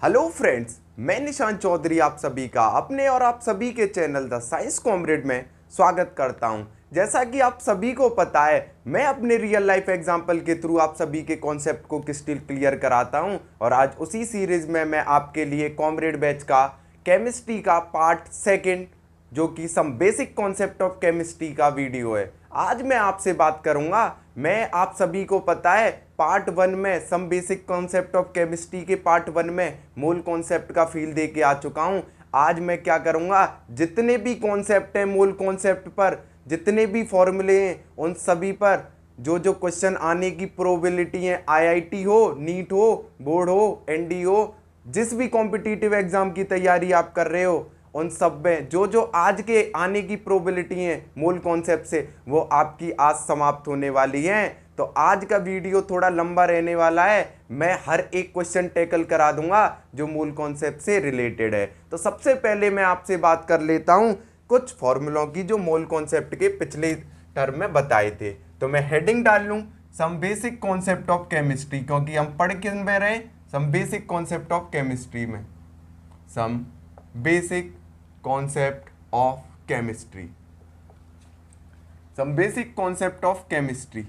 Hello friends, मैं निशान चौधरी आप सभी का अपने और आप सभी के चैनल द साइंस कॉमरेड में स्वागत करता हूं। जैसा कि आप सभी को पता है, मैं अपने रियल लाइफ एग्जांपल के थ्रू आप सभी के कॉन्सेप्ट को क्रिस्टल क्लियर कराता हूं और आज उसी सीरीज में मैं आपके लिए कॉमरेड बैच का केमिस्ट्री का पार्ट सेकंड जो कि some basic concept of chemistry का वीडियो है। आज मैं आपसे बात करूंगा। मैं आप सभी को पता है पार्ट वन में some basic concept of chemistry के पार्ट वन में मोल कॉन्सेप्ट का फील दे के आ चुका हूं। आज मैं क्या करूंगा, जितने भी कॉन्सेप्ट हैं मोल कॉन्सेप्ट पर, जितने भी फॉर्मूले हैं उन सभी पर जो क्वेश्चन आने की प्रोबेबिलिटी है, आईआईटी हो, नीट हो, बोर्ड हो, एनडी हो, जिस भी कॉम्पिटिटिव एग्जाम की तैयारी आप कर रहे हो, उन सब में जो आज के आने की प्रोबेबिलिटी है मोल कॉन्सेप्ट से, वो आपकी आज समाप्त होने वाली हैं। तो आज का वीडियो थोड़ा लंबा रहने वाला है। मैं हर एक क्वेश्चन टैकल करा दूंगा जो मूल कॉन्सेप्ट से रिलेटेड है। तो सबसे पहले मैं आपसे बात कर लेता हूं कुछ फॉर्मूलों की जो मोल कॉन्सेप्ट के पिछले टर्म में बताए थे। तो मैं हेडिंग डाल लूं some basic concept of chemistry, क्योंकि हम पढ़ किस में रहे, some basic concept of chemistry में, some basic concept of chemistry, some basic concept of chemistry.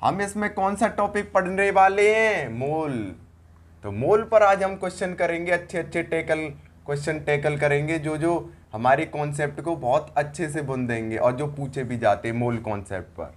हम इसमें कौन सा टॉपिक पढ़ने वाले हैं, मोल। तो मोल पर आज हम क्वेश्चन करेंगे, अच्छे अच्छे क्वेश्चन टैकल करेंगे जो हमारे कॉन्सेप्ट को बहुत अच्छे से बुन देंगे और जो पूछे भी जाते हैं मोल कॉन्सेप्ट पर।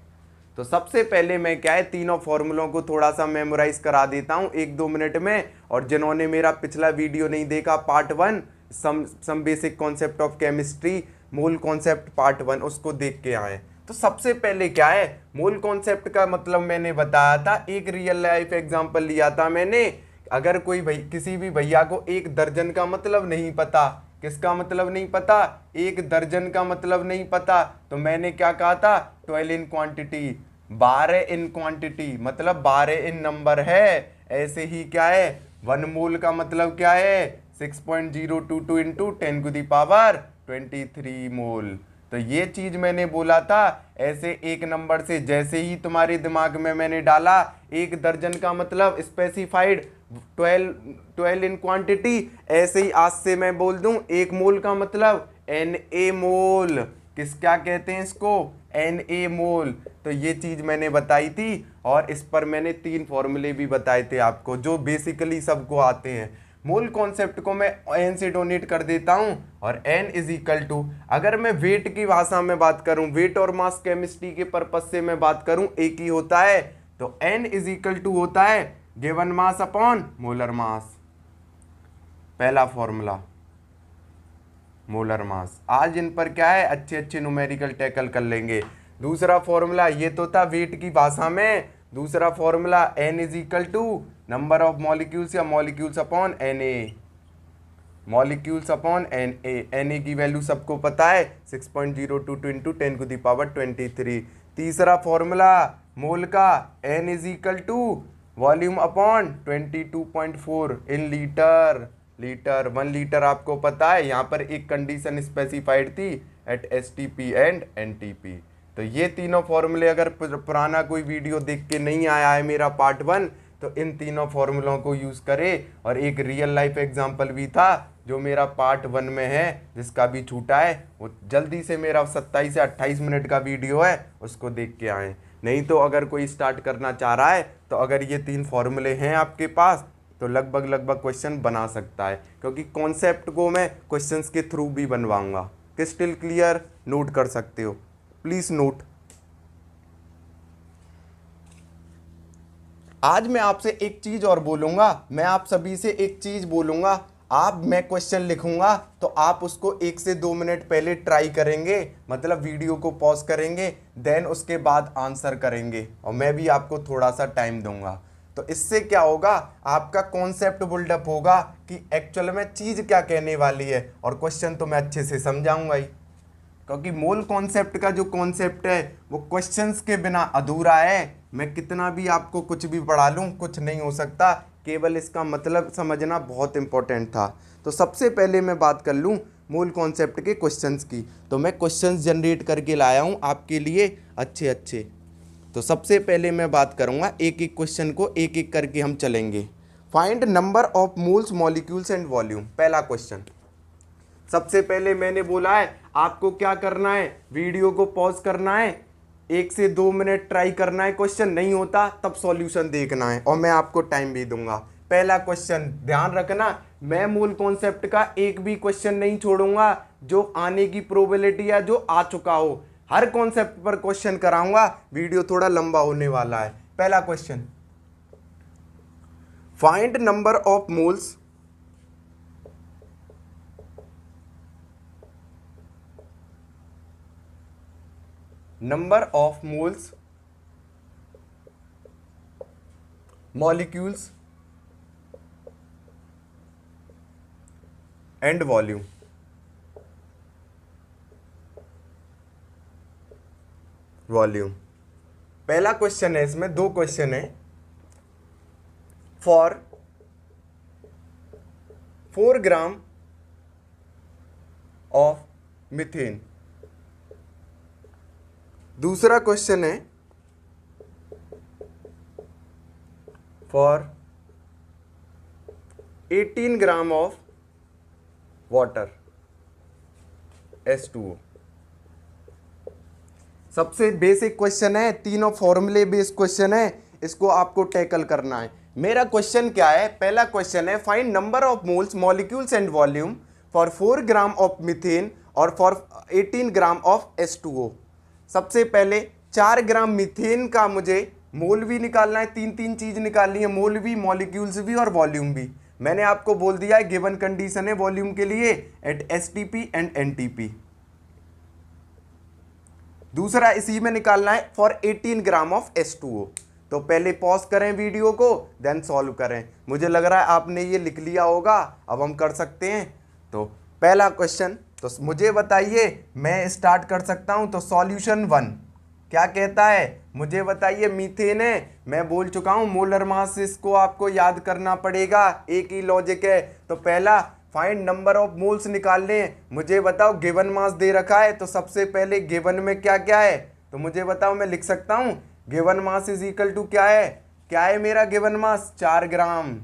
तो सबसे पहले मैं क्या है, तीनों फॉर्मूलों को थोड़ा सा मेमोराइज करा देता हूं 1-2 मिनट में। और जिन्होंने मेरा पिछला वीडियो नहीं देखा, part one some basic concept of chemistry mole concept part one, उसको देख के आए। तो सबसे पहले क्या है, मोल कॉन्सेप्ट का मतलब मैंने बताया था, एक रियल लाइफ एग्जांपल लिया था मैंने। अगर कोई किसी भी भैया को 1 दर्जन का मतलब नहीं पता, किसका मतलब नहीं पता, 1 दर्जन का मतलब नहीं पता, तो मैंने क्या कहा था, 12 इन क्वांटिटी, 12 इन क्वांटिटी मतलब 12 इन नंबर है। ऐसे ही क्या है, 1 मोल का मतलब क्या है, 6.022 इंटू 10⁻23 मोल। तो ये चीज मैंने बोला था। ऐसे एक नंबर से जैसे ही तुम्हारे दिमाग में मैंने डाला 1 दर्जन का मतलब स्पेसिफाइड 12 इन क्वांटिटी, ऐसे ही आज से मैं बोल दूं 1 मोल का मतलब Na मोल। क्या कहते हैं इसको, Na मोल। तो ये चीज मैंने बताई थी और इस पर मैंने 3 फॉर्मूले भी बताए थे आपको जो बेसिकली सबको आते हैं। मोल कॉन्सेप्ट को मैं n से डोनेट कर देता हूं और n इज इक्वल टू, अगर मैं वेट की भाषा में बात करूं, वेट और मास केमिस्ट्री के पर्पस से मैं बात करूं, एक ही होता है। तो n इज इक्वल टू होता है गिवन मास अपॉन मोलर मास। पहला फॉर्मूला मोलर मास। आज इन पर क्या है, अच्छे अच्छे न्यूमेरिकल टैकल कर लेंगे। दूसरा फॉर्मूला ये तो था वेट की भाषा में। दूसरा formula n is equal to number of molecules या molecules upon Na, molecules upon Na की वैल्यू सबको पता है 6.022 इंटू 10⁻23। तीसरा फॉर्मूला मोल का n is equal to volume upon 22.4 in litre. 1 litre आपको पता है, यहाँ पर एक कंडीशन स्पेसिफाइड थी एट STP एंड NTP। तो ये तीनों फॉर्मूले, अगर पुराना कोई वीडियो देख के नहीं आया है मेरा पार्ट वन, तो इन तीनों फॉर्मूलों को यूज़ करें। और एक रियल लाइफ एग्जांपल भी था जो मेरा पार्ट वन में है, जिसका भी छूटा है वो जल्दी से, मेरा 27 से 28 मिनट का वीडियो है, उसको देख के आएँ। नहीं तो अगर कोई स्टार्ट करना चाह रहा है तो अगर ये 3 फॉर्मूले हैं आपके पास तो लगभग क्वेश्चन बना सकता है, क्योंकि कॉन्सेप्ट को मैं क्वेश्चंस के थ्रू भी बनवाऊंगा। क्रिस्टल क्लियर, नोट कर सकते हो, प्लीज नोट। आज मैं आपसे एक चीज और बोलूंगा, मैं आप सभी से एक चीज बोलूंगा। मैं क्वेश्चन लिखूंगा तो आप उसको 1 से 2 मिनट पहले ट्राई करेंगे, मतलब वीडियो को पॉज करेंगे, देन उसके बाद आंसर करेंगे और मैं भी आपको थोड़ा सा टाइम दूंगा। तो इससे क्या होगा, आपका कॉन्सेप्ट बिल्डअप होगा कि एक्चुअल में चीज़ क्या कहने वाली है, और क्वेश्चन तो मैं अच्छे से समझाऊंगा ही, क्योंकि मोल कॉन्सेप्ट का जो कॉन्सेप्ट है वो क्वेश्चंस के बिना अधूरा है। मैं कितना भी आपको कुछ भी पढ़ा लूँ, कुछ नहीं हो सकता, केवल इसका मतलब समझना बहुत इंपॉर्टेंट था। तो सबसे पहले मैं बात कर लूँ मोल कॉन्सेप्ट के क्वेश्चंस की। तो मैं क्वेश्चंस जनरेट करके लाया हूँ आपके लिए अच्छे अच्छे। तो सबसे पहले मैं बात करूंगा, एक एक क्वेश्चन को एक एक करके हम चलेंगे। Find number of moles molecules and volume. पहला क्वेश्चन, सबसे पहले मैंने बोला है आपको क्या करना है, वीडियो को पॉज करना है, 1 से 2 मिनट ट्राई करना है, क्वेश्चन नहीं होता तब सॉल्यूशन देखना है और मैं आपको टाइम भी दूंगा। पहला क्वेश्चन ध्यान रखना, मैं मूल कॉन्सेप्ट का एक भी क्वेश्चन नहीं छोड़ूंगा जो आने की प्रोबेबिलिटी है, जो आ चुका हो, हर कॉन्सेप्ट पर क्वेश्चन कराऊंगा। वीडियो थोड़ा लंबा होने वाला है। पहला question, find number of moles molecules and volume। पहला क्वेश्चन है, इसमें 2 क्वेश्चन है। For 4 gram of methane. दूसरा क्वेश्चन है for 18 gram of water H2O। सबसे बेसिक क्वेश्चन है, तीनों फॉर्मूले बेस्ड क्वेश्चन है, इसको आपको टैकल करना है। मेरा क्वेश्चन क्या है, पहला क्वेश्चन है find number of moles molecules and volume for 4 gram of methane और फॉर 18 ग्राम ऑफ H2O। सबसे पहले 4 ग्राम मीथेन का मुझे मोल भी निकालना है, 3 चीज निकालनी है, मोल भी, मॉलिक्यूल्स भी और वॉल्यूम भी। मैंने आपको बोल दिया है गिवन कंडीशन है वॉल्यूम के लिए एट STP एंड NTP। दूसरा इसी में निकालना है फॉर 18 ग्राम ऑफ H2O। तो पहले पॉज करें वीडियो को, देन सॉल्व करें। मुझे लग रहा है आपने ये लिख लिया होगा, अब हम कर सकते हैं। तो पहला क्वेश्चन, तो मुझे बताइए, मैं स्टार्ट कर सकता हूं। तो सॉल्यूशन 1 क्या कहता है, मुझे बताइए, मीथेन है, मैं बोल चुका हूं मोलर मास, इसको आपको याद करना पड़ेगा, एक ही लॉजिक है। तो पहला फाइंड नंबर ऑफ मोल्स निकाल लें। मुझे बताओ गिवन मास दे रखा है, तो सबसे पहले गिवन में क्या क्या है, तो मुझे बताओ, मैं लिख सकता हूं given mass is equal to क्या है मेरा गिवन मास 4 ग्राम।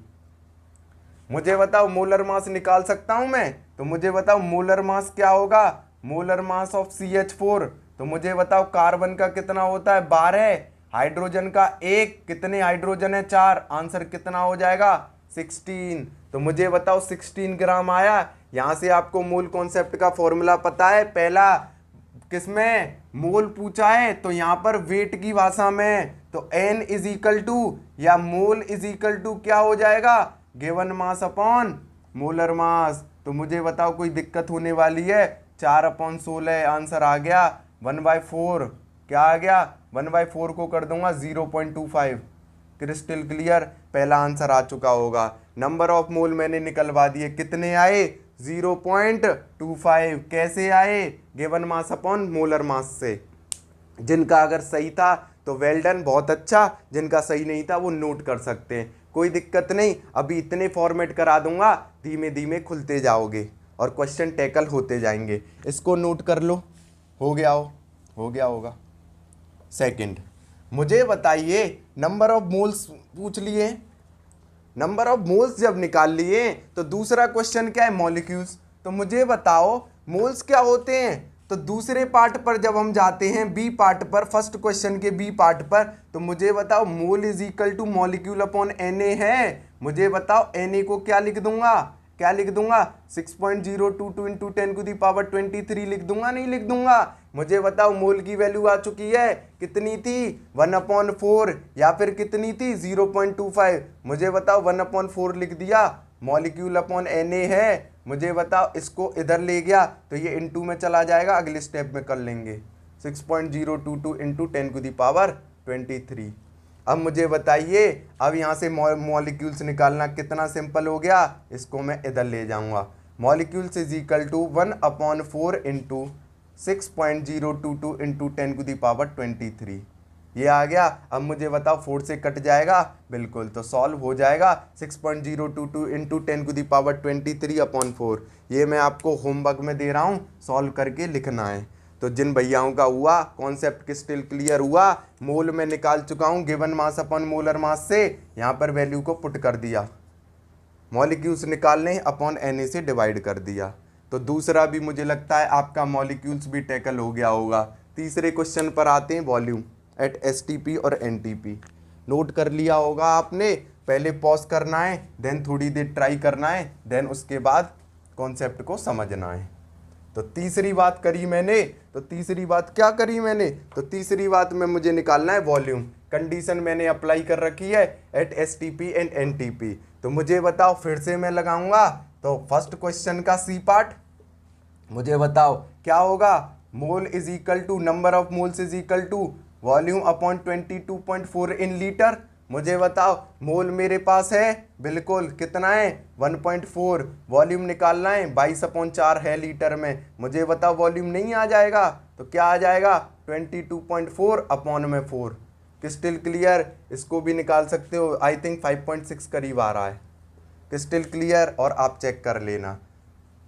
मुझे बताओ मोलर मास निकाल सकता हूं मैं, तो मुझे बताओ मोलर मास क्या होगा, मोलर मास ऑफ CH4। तो मुझे बताओ कार्बन का कितना होता है 12, हाइड्रोजन का 1, कितने हाइड्रोजन है 4, आंसर कितना हो जाएगा 16। तो मुझे बताओ 16 ग्राम आया। यहां से आपको मोल कॉन्सेप्ट का फॉर्मूला पता है, पहला किसमें मोल पूछा है, तो यहां पर वेट की भाषा में, तो N इज इक्वल टू या मोल इज इक्वल टू क्या हो जाएगा, गिवन मास अपॉन मोलर मास। तो मुझे बताओ कोई दिक्कत होने वाली है, 4/16 आंसर आ गया। 1/4 क्या आ गया, 1/4 को कर दूंगा 0.25। क्रिस्टल क्लियर, पहला आंसर आ चुका होगा। नंबर ऑफ मोल मैंने निकलवा दिए, कितने आए 0.25। कैसे आए, गिवन मास अपॉन मोलर मास से। जिनका अगर सही था तो वेल डन, बहुत अच्छा, जिनका सही नहीं था वो नोट कर सकते हैं, कोई दिक्कत नहीं। अभी इतने फॉर्मेट करा दूंगा, धीमे धीमे खुलते जाओगे और क्वेश्चन टैकल होते जाएंगे। इसको नोट कर लो, हो गया होगा। सेकंड, मुझे बताइए नंबर ऑफ मोल्स पूछ लिए, नंबर ऑफ मोल्स जब निकाल लिए तो दूसरा क्वेश्चन क्या है, मॉलिक्यूल्स। तो मुझे बताओ मोल्स क्या होते हैं। तो दूसरे पार्ट पर जब हम जाते हैं, बी पार्ट पर, फर्स्ट क्वेश्चन के बी पार्ट पर, तो मुझे बताओ mole is equal two molecule upon Na है। मुझे बताओ Na को क्या लिख दूंगा, 6.022 इंटू 10⁻23 लिख दूंगा, नहीं लिख दूंगा। मुझे बताओ मोल की वैल्यू आ चुकी है, कितनी थी 1/4 या फिर कितनी थी 0.25। मुझे बताओ 1/4 लिख दिया, मॉलिक्यूल अपॉन Na है। मुझे बताओ इसको इधर ले गया तो ये इनटू में चला जाएगा, अगले स्टेप में कर लेंगे। 6.022 इंटू 10⁻23। अब मुझे बताइए, अब यहाँ से मॉलिक्यूल्स निकालना कितना सिंपल हो गया, इसको मैं इधर ले जाऊंगा। Molecules is equal to 1/4 into 6.022 into 10⁻23, ये आ गया। अब मुझे बताओ 4 से कट जाएगा, बिल्कुल, तो सॉल्व हो जाएगा। 6.022 इंटू 10⁻23/4, ये मैं आपको होमवर्क में दे रहा हूँ, सॉल्व करके लिखना है। तो जिन भैयाओं का हुआ कॉन्सेप्ट क्रिस्टल क्लियर हुआ, मोल में निकाल चुका हूँ गिवन मास अपॉन मोलर मास से, यहाँ पर वैल्यू को पुट कर दिया। मॉलिक्यूल्स निकालने अपॉन Na से डिवाइड कर दिया। तो दूसरा भी मुझे लगता है आपका मॉलिक्यूल्स भी टैकल हो गया होगा। तीसरे क्वेश्चन पर आते हैं, वॉल्यूम एट STP और NTP। नोट कर लिया होगा आपने, पहले पॉज करना है, देन थोड़ी देर ट्राई करना है, देन उसके बाद कॉन्सेप्ट को समझना है। तो तीसरी बात करी मैंने, तो तीसरी बात क्या करी मैंने, तो तीसरी बात में मुझे निकालना है वॉल्यूम। कंडीशन मैंने अप्लाई कर रखी है एट STP एंड NTP। तो मुझे बताओ, फिर से मैं लगाऊंगा। तो फर्स्ट क्वेश्चन का सी पार्ट मुझे बताओ क्या होगा, mole is equal to number of moles is equal to volume upon 22.4 in litre. मुझे बताओ मोल मेरे पास है बिल्कुल, कितना है 1.4, वॉल्यूम निकालना है 22/4 है लीटर में। मुझे बताओ वॉल्यूम नहीं आ जाएगा तो क्या आ जाएगा 22.4 अपॉन में 4। क्रिस्टल क्लियर, इसको भी निकाल सकते हो, आई थिंक 5.6 करीब आ रहा है। क्रिस्टल क्लियर, और आप चेक कर लेना।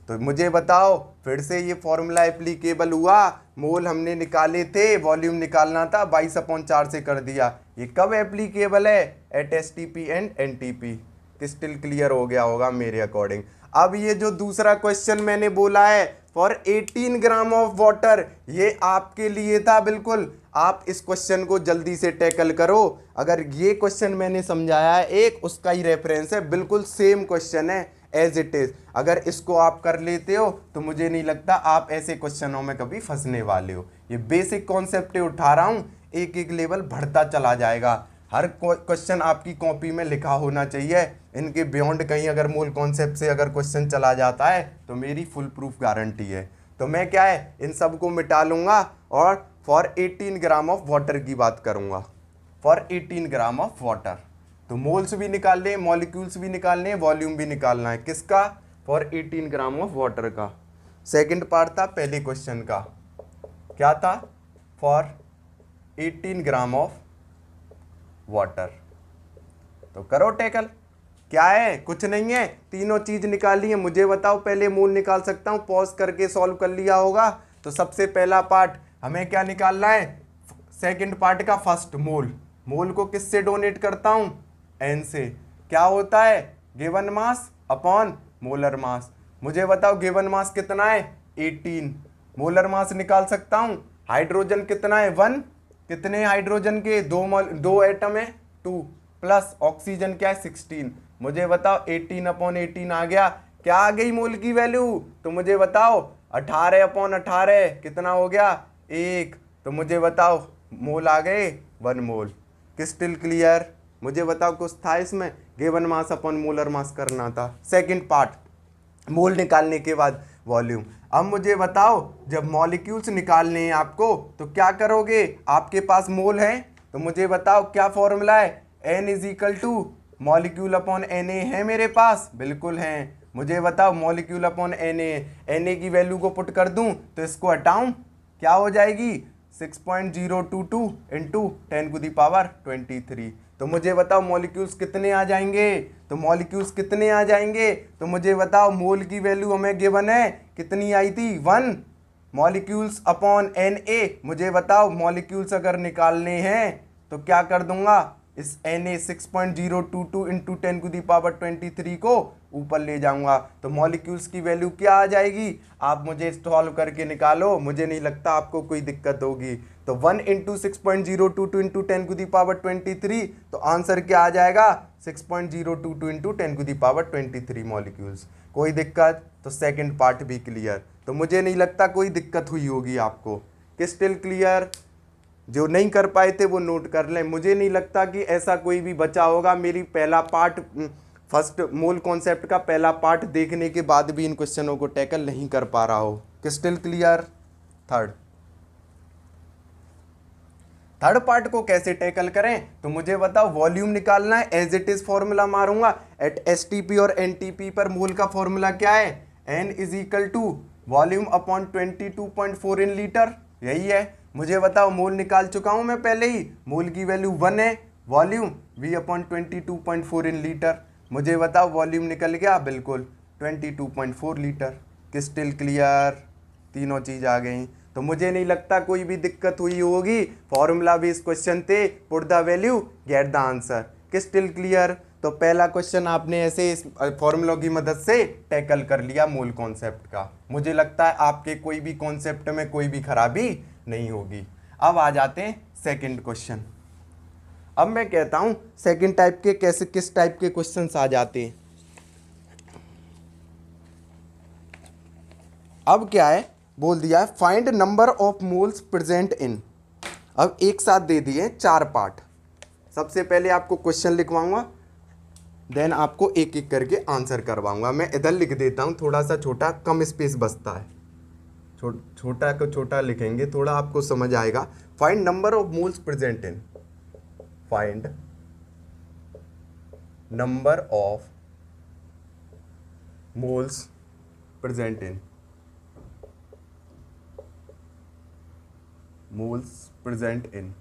तो मुझे बताओ फिर से ये फॉर्मूला एप्लीकेबल हुआ, मोल हमने निकाले थे, वॉल्यूम निकालना था, 22/4 से कर दिया। ये कब एप्लीकेबल है, at STP and NTP। Crystal clear हो गया होगा मेरे अकॉर्डिंग। अब ये जो दूसरा क्वेश्चन मैंने बोला है फॉर 18 ग्राम ऑफ वाटर, ये आपके लिए था बिल्कुल। आप इस क्वेश्चन को जल्दी से टैकल करो। अगर ये क्वेश्चन मैंने समझाया है एक, उसका ही रेफरेंस है, बिल्कुल सेम क्वेश्चन है एज इट इज। अगर इसको आप कर लेते हो तो मुझे नहीं लगता आप ऐसे क्वेश्चनों में कभी फंसने वाले हो। ये बेसिक कॉन्सेप्ट उठा रहा हूँ, एक एक लेवल बढ़ता चला जाएगा। हर क्वेश्चन आपकी कॉपी में लिखा होना चाहिए। इनके बियॉन्ड कहीं अगर मूल कॉन्सेप्ट से अगर क्वेश्चन चला जाता है तो मेरी फुल प्रूफ गारंटी है। तो मैं क्या है, इन सब को मिटा लूँगा और फॉर 18 ग्राम ऑफ वाटर की बात करूँगा। फॉर 18 ग्राम ऑफ वाटर, तो मोल्स भी निकालने, मॉलिक्यूल्स भी निकालने, वॉल्यूम भी निकालना है। किसका, फॉर 18 ग्राम ऑफ वाटर का। सेकंड पार्ट था पहले क्वेश्चन का, क्या था, फॉर 18 ग्राम ऑफ वाटर। तो करो टैकल, क्या है, कुछ नहीं है, तीनों चीज निकाली है। मुझे बताओ पहले मोल निकाल सकता हूँ, पॉज करके सॉल्व कर लिया होगा। तो सबसे पहला पार्ट हमें क्या निकालना है, सेकंड पार्ट का फर्स्ट मोल। मोल को किससे डोनेट करता हूँ, N से। क्या होता है, गिवन मास अपॉन मोलर मास। मुझे बताओ गिवन मास कितना है 18, मोलर मास निकाल सकता हूँ। हाइड्रोजन कितना है 1, कितने हाइड्रोजन के, दो एटम है 2, प्लस ऑक्सीजन क्या है 16। मुझे बताओ 18/18 आ गया, क्या आ गई मोल की वैल्यू, तो मुझे बताओ 18/18 कितना हो गया 1। तो मुझे बताओ मोल आ गए 1 मोल। Crystal clear. मुझे बताओ कुछ था इसमें, गिवन मास अपॉन मोलर मास करना था। सेकंड पार्ट, मोल निकालने के बाद वॉल्यूम। अब मुझे बताओ जब मॉलिक्यूल्स निकालने हैं आपको तो क्या करोगे, आपके पास मोल है तो मुझे बताओ क्या फॉर्मूला है, N is equal two molecule upon Na है मेरे पास, बिल्कुल है। मुझे बताओ मॉलिक्यूल अपॉन Na की वैल्यू को पुट कर दूं तो इसको हटाऊं, क्या हो जाएगी 6.022 इंटू 10⁻23। तो मुझे बताओ मॉलिक्यूल्स कितने आ जाएंगे, तो मॉलिक्यूल्स कितने आ जाएंगे, तो मुझे बताओ मोल की वैल्यू हमें गिवन है, कितनी आई थी 1, मॉलिक्यूल्स अपॉन Na। मुझे बताओ मॉलिक्यूल्स अगर निकालने हैं तो क्या कर दूंगा, इस Na 6.022 इंटू 10⁻23 को ऊपर ले जाऊंगा। तो मॉलिक्यूल्स की वैल्यू क्या आ जाएगी, आप मुझे सॉल्व करके निकालो, मुझे नहीं लगता आपको कोई दिक्कत होगी। तो 1 इंटू 6.022 इंटू 10⁻23, तो आंसर क्या आ जाएगा 6.022 इंटू 10⁻23 मॉलिक्यूल्स। कोई दिक्कत, तो सेकंड पार्ट भी क्लियर। तो मुझे नहीं लगता कोई दिक्कत हुई होगी आपको। क्रिस्टल क्लियर, जो नहीं कर पाए थे वो नोट कर लें। मुझे नहीं लगता कि ऐसा कोई भी बचा होगा मेरी पहला पार्ट, फर्स्ट मोल कॉन्सेप्ट का पहला पार्ट देखने के बाद भी इन क्वेश्चनों को टैकल नहीं कर पा रहा हो। Crystal clear. थर्ड पार्ट को कैसे टैकल करें, तो मुझे बताओ वॉल्यूम निकालना है, एज इट इज फॉर्मूला मारूंगा। एट STP और NTP पर मोल का फॉर्मूला क्या है, N is equal to volume upon 22.4 in litre, यही है। मुझे बताओ मोल निकाल चुका हूं मैं पहले ही, मोल की वैल्यू 1 है, वॉल्यूम V/22.4 इन लीटर। मुझे बताओ वॉल्यूम निकल गया बिल्कुल 22.4 लीटर। क्रिस्टल क्लियर, तीनों चीज आ गई। तो मुझे नहीं लगता कोई भी दिक्कत हुई होगी। फॉर्मूला भी इस क्वेश्चन थे, put the value get the answer. Crystal clear. तो पहला क्वेश्चन आपने ऐसे इस फॉर्मूला की मदद से टैकल कर लिया मोल कॉन्सेप्ट का। मुझे लगता है आपके कोई भी कॉन्सेप्ट में कोई भी खराबी नहीं होगी। अब आ जाते हैं सेकंड क्वेश्चन। अब मैं कहता हूं सेकंड टाइप के कैसे किस टाइप के क्वेश्चंस आ जाते हैं। अब क्या है, बोल दिया है find number of moles present इन। अब एक साथ दे दिए 4 पार्ट। सबसे पहले आपको क्वेश्चन लिखवाऊंगा, देन आपको एक एक करके आंसर करवाऊंगा। मैं इधर लिख देता हूं, थोड़ा सा छोटा, कम स्पेस बचता है, छोटा को छोटा लिखेंगे, थोड़ा आपको समझ आएगा। Find number of moles present in, find number of moles present in, moles present in,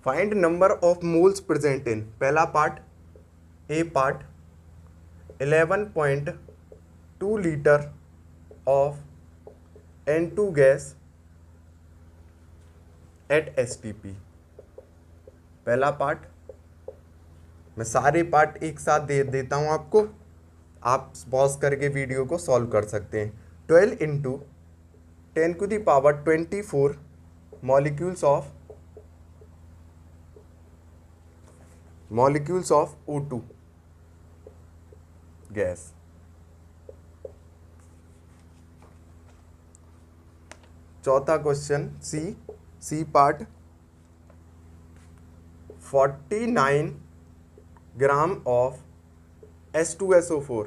find number of moles present in. पहला part, A part, 11.2 litre of N2 gas at STP। पहला पार्ट, मैं सारे part एक साथ दे देता हूं आपको, आप पॉज करके वीडियो को सॉल्व कर सकते हैं। 12 × 10⁻24 मॉलिक्यूल्स ऑफ O2 गैस। चौथा question, C part, 49 gram of H2SO4,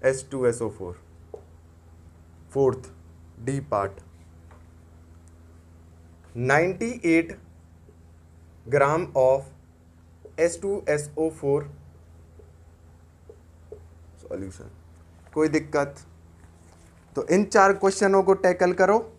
H2SO4। Fourth, D part, 98 gram of H2SO4 solution. कोई दिक्कत? तो इन 4 क्वेश्चनों को टैकल करो,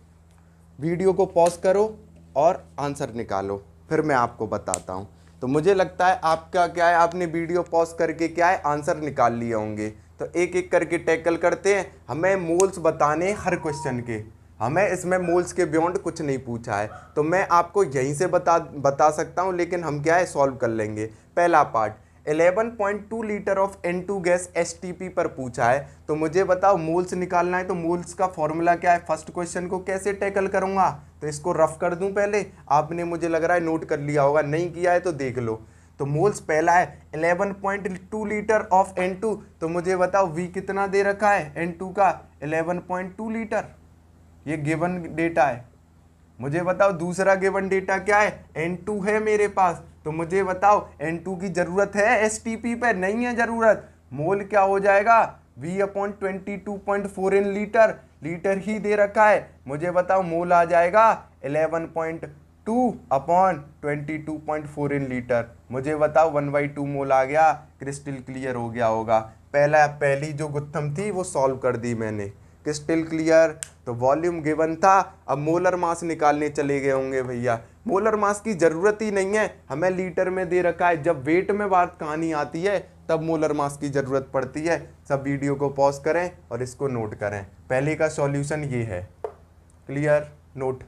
वीडियो को पॉज करो और आंसर निकालो, फिर मैं आपको बताता हूं। तो मुझे लगता है आपका क्या है, आपने वीडियो पॉज करके क्या है आंसर निकाल लिए होंगे। तो एक एक करके टैकल करते हैं। हमें मोल्स बताने हर क्वेश्चन के, हमें इसमें मोल्स के बियॉन्ड कुछ नहीं पूछा है, तो मैं आपको यहीं से बता सकता हूं, लेकिन हम क्या है सॉल्व कर लेंगे। पहला part, 11.2 litre of N2 gas STP पर पूछा है, तो मुझे बताओ मोल्स निकालना है, तो मोल्स का फॉर्मूला क्या है। फर्स्ट क्वेश्चन को कैसे टैकल करूंगा, तो इसको रफ कर दूं पहले, आपने मुझे लग रहा है नोट कर लिया होगा, नहीं किया है तो देख लो। तो मोल्स पहला है 11.2 लीटर ऑफ N2, तो मुझे बताओ V कितना दे रखा है N2 का, 11.2 लीटर, ये गिवन डेटा है। मुझे बताओ दूसरा गिवन डेटा क्या है, N2 है मेरे पास, तो मुझे बताओ N2 की जरूरत है STP पे, नहीं है जरूरत। मोल क्या हो जाएगा, V/22.4 इन लीटर, लीटर ही दे रखा है, मुझे बताओ मोल आ जाएगा 11.2/22.4 इन लीटर। मुझे बताओ 1/2 मोल आ गया, क्रिस्टल क्लियर हो गया होगा। पहली जो गुत्थम थी वो सॉल्व कर दी मैंने, क्रिस्टल क्लियर। तो वॉल्यूम गिवन था, अब मोलर मास निकालने चले गए होंगे भैया। मोलर मास की जरूरत ही नहीं है, हमें लीटर में दे रखा है। जब वेट में बात कहानी आती है तब मोलर मास की जरूरत पड़ती है। सब वीडियो को पॉज करें और इसको नोट करें। पहले का सॉल्यूशन ये है, क्लियर, नोट।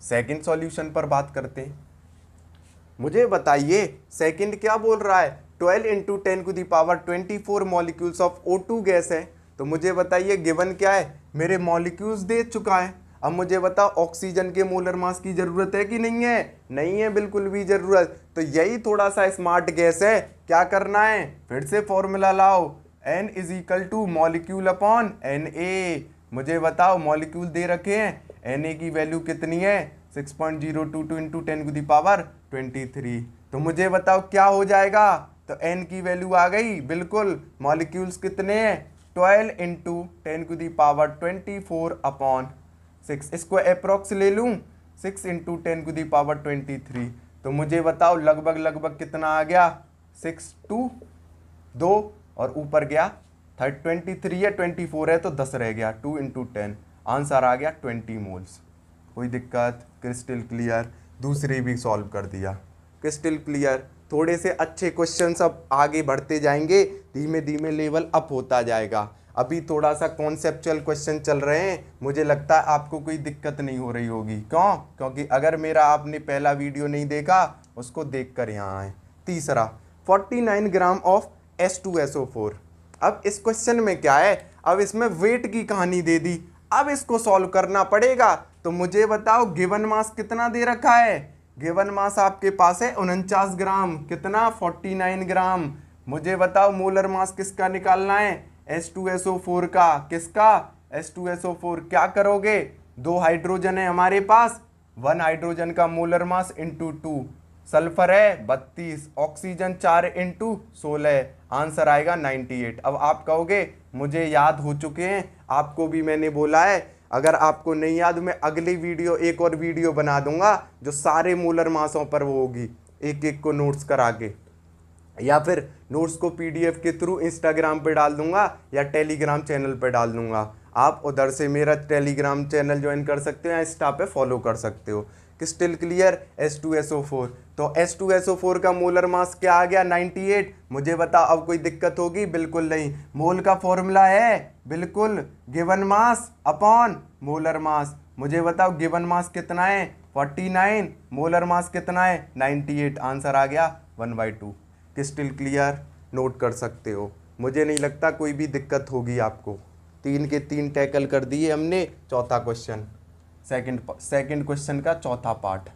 सेकंड सॉल्यूशन पर बात करते हैं। मुझे बताइए सेकंड क्या बोल रहा है, 12 × 10⁻24 मॉलिक्यूल्स ऑफ O2 गैस है। तो मुझे बताइए गिवन क्या है, मेरे मॉलिक्यूल्स दे चुका है। अब मुझे बताओ ऑक्सीजन के मोलर मास की जरूरत है कि नहीं है, नहीं है बिल्कुल भी जरूरत। तो यही थोड़ा सा स्मार्ट गैस है, क्या करना है, फिर से फॉर्मूला लाओ, N = मॉलिक्यूल अपॉन Na। मुझे बताओ मॉलिक्यूल दे रखे हैं, Na की वैल्यू कितनी है, 6.022 × 10⁻23। तो मुझे बताओ क्या हो जाएगा, तो N की वैल्यू आ गई बिल्कुल। मॉलिक्यूल्स कितने हैं, 12 × 10⁻24/6। इसको अप्रॉक्स ले लूँ, 6 × 10⁻23। तो मुझे बताओ लगभग कितना आ गया, 6 2 2 और ऊपर गया 23 है, 24 है तो 10 रह गया, 2 × 10, आंसर आ गया 20 मोल्स। कोई दिक्कत, क्रिस्टल क्लियर। दूसरी भी सॉल्व कर दिया, क्रिस्टल क्लियर। थोड़े से अच्छे क्वेश्चन अब आगे बढ़ते जाएंगे, धीमे धीमे लेवल अप होता जाएगा। अभी थोड़ा सा कॉन्सेप्चुअल क्वेश्चन चल रहे हैं, मुझे लगता है आपको कोई दिक्कत नहीं हो रही होगी। क्यों? क्योंकि अगर मेरा आपने पहला वीडियो नहीं देखा उसको देख कर यहाँ आए। तीसरा 49 ग्राम ऑफ H2SO4। अब इस क्वेश्चन में क्या है, अब इसमें वेट की कहानी दे दी, अब इसको सॉल्व करना पड़ेगा। तो मुझे बताओ गिवन मास कितना दे रखा है। गिवन मास आपके पास है 49 ग्राम, कितना 49 ग्राम। मुझे बताओ मोलर मास किसका निकालना है, H2SO4 का। किसका? H2SO4। क्या करोगे, 2 हाइड्रोजन है हमारे पास, 1 हाइड्रोजन का मोलर मास इंटू 2, सल्फर है 32, ऑक्सीजन 4 इंटू 16, आंसर आएगा 98। अब आप कहोगे मुझे याद हो चुके हैं, आपको भी मैंने बोला है, अगर आपको नहीं याद मैं अगली वीडियो एक और वीडियो बना दूंगा जो सारे मोलर मासों पर वो होगी, एक एक को नोट्स करा के, या फिर नोट्स को PDF के थ्रू इंस्टाग्राम पे डाल दूंगा या टेलीग्राम चैनल पे डाल दूंगा। आप उधर से मेरा टेलीग्राम चैनल ज्वाइन कर सकते हो या इंस्टा पे फॉलो कर सकते हो। Crystal clear. H2SO4, तो H2SO4 का मोलर मास क्या आ गया, 98। मुझे बताओ अब कोई दिक्कत होगी? बिल्कुल नहीं। मोल का फॉर्मूला है बिल्कुल गिवन मास अपॉन मोलर मास। मुझे बताओ गिवन मास कितना है, 49, मोलर मास कितना है, 98, आंसर आ गया 1/2। क्रिस्टल क्लियर, नोट कर सकते हो। मुझे नहीं लगता कोई भी दिक्कत होगी आपको। 3 के 3 टैकल कर दिए हमने। चौथा क्वेश्चन, सेकंड क्वेश्चन का चौथा पार्ट।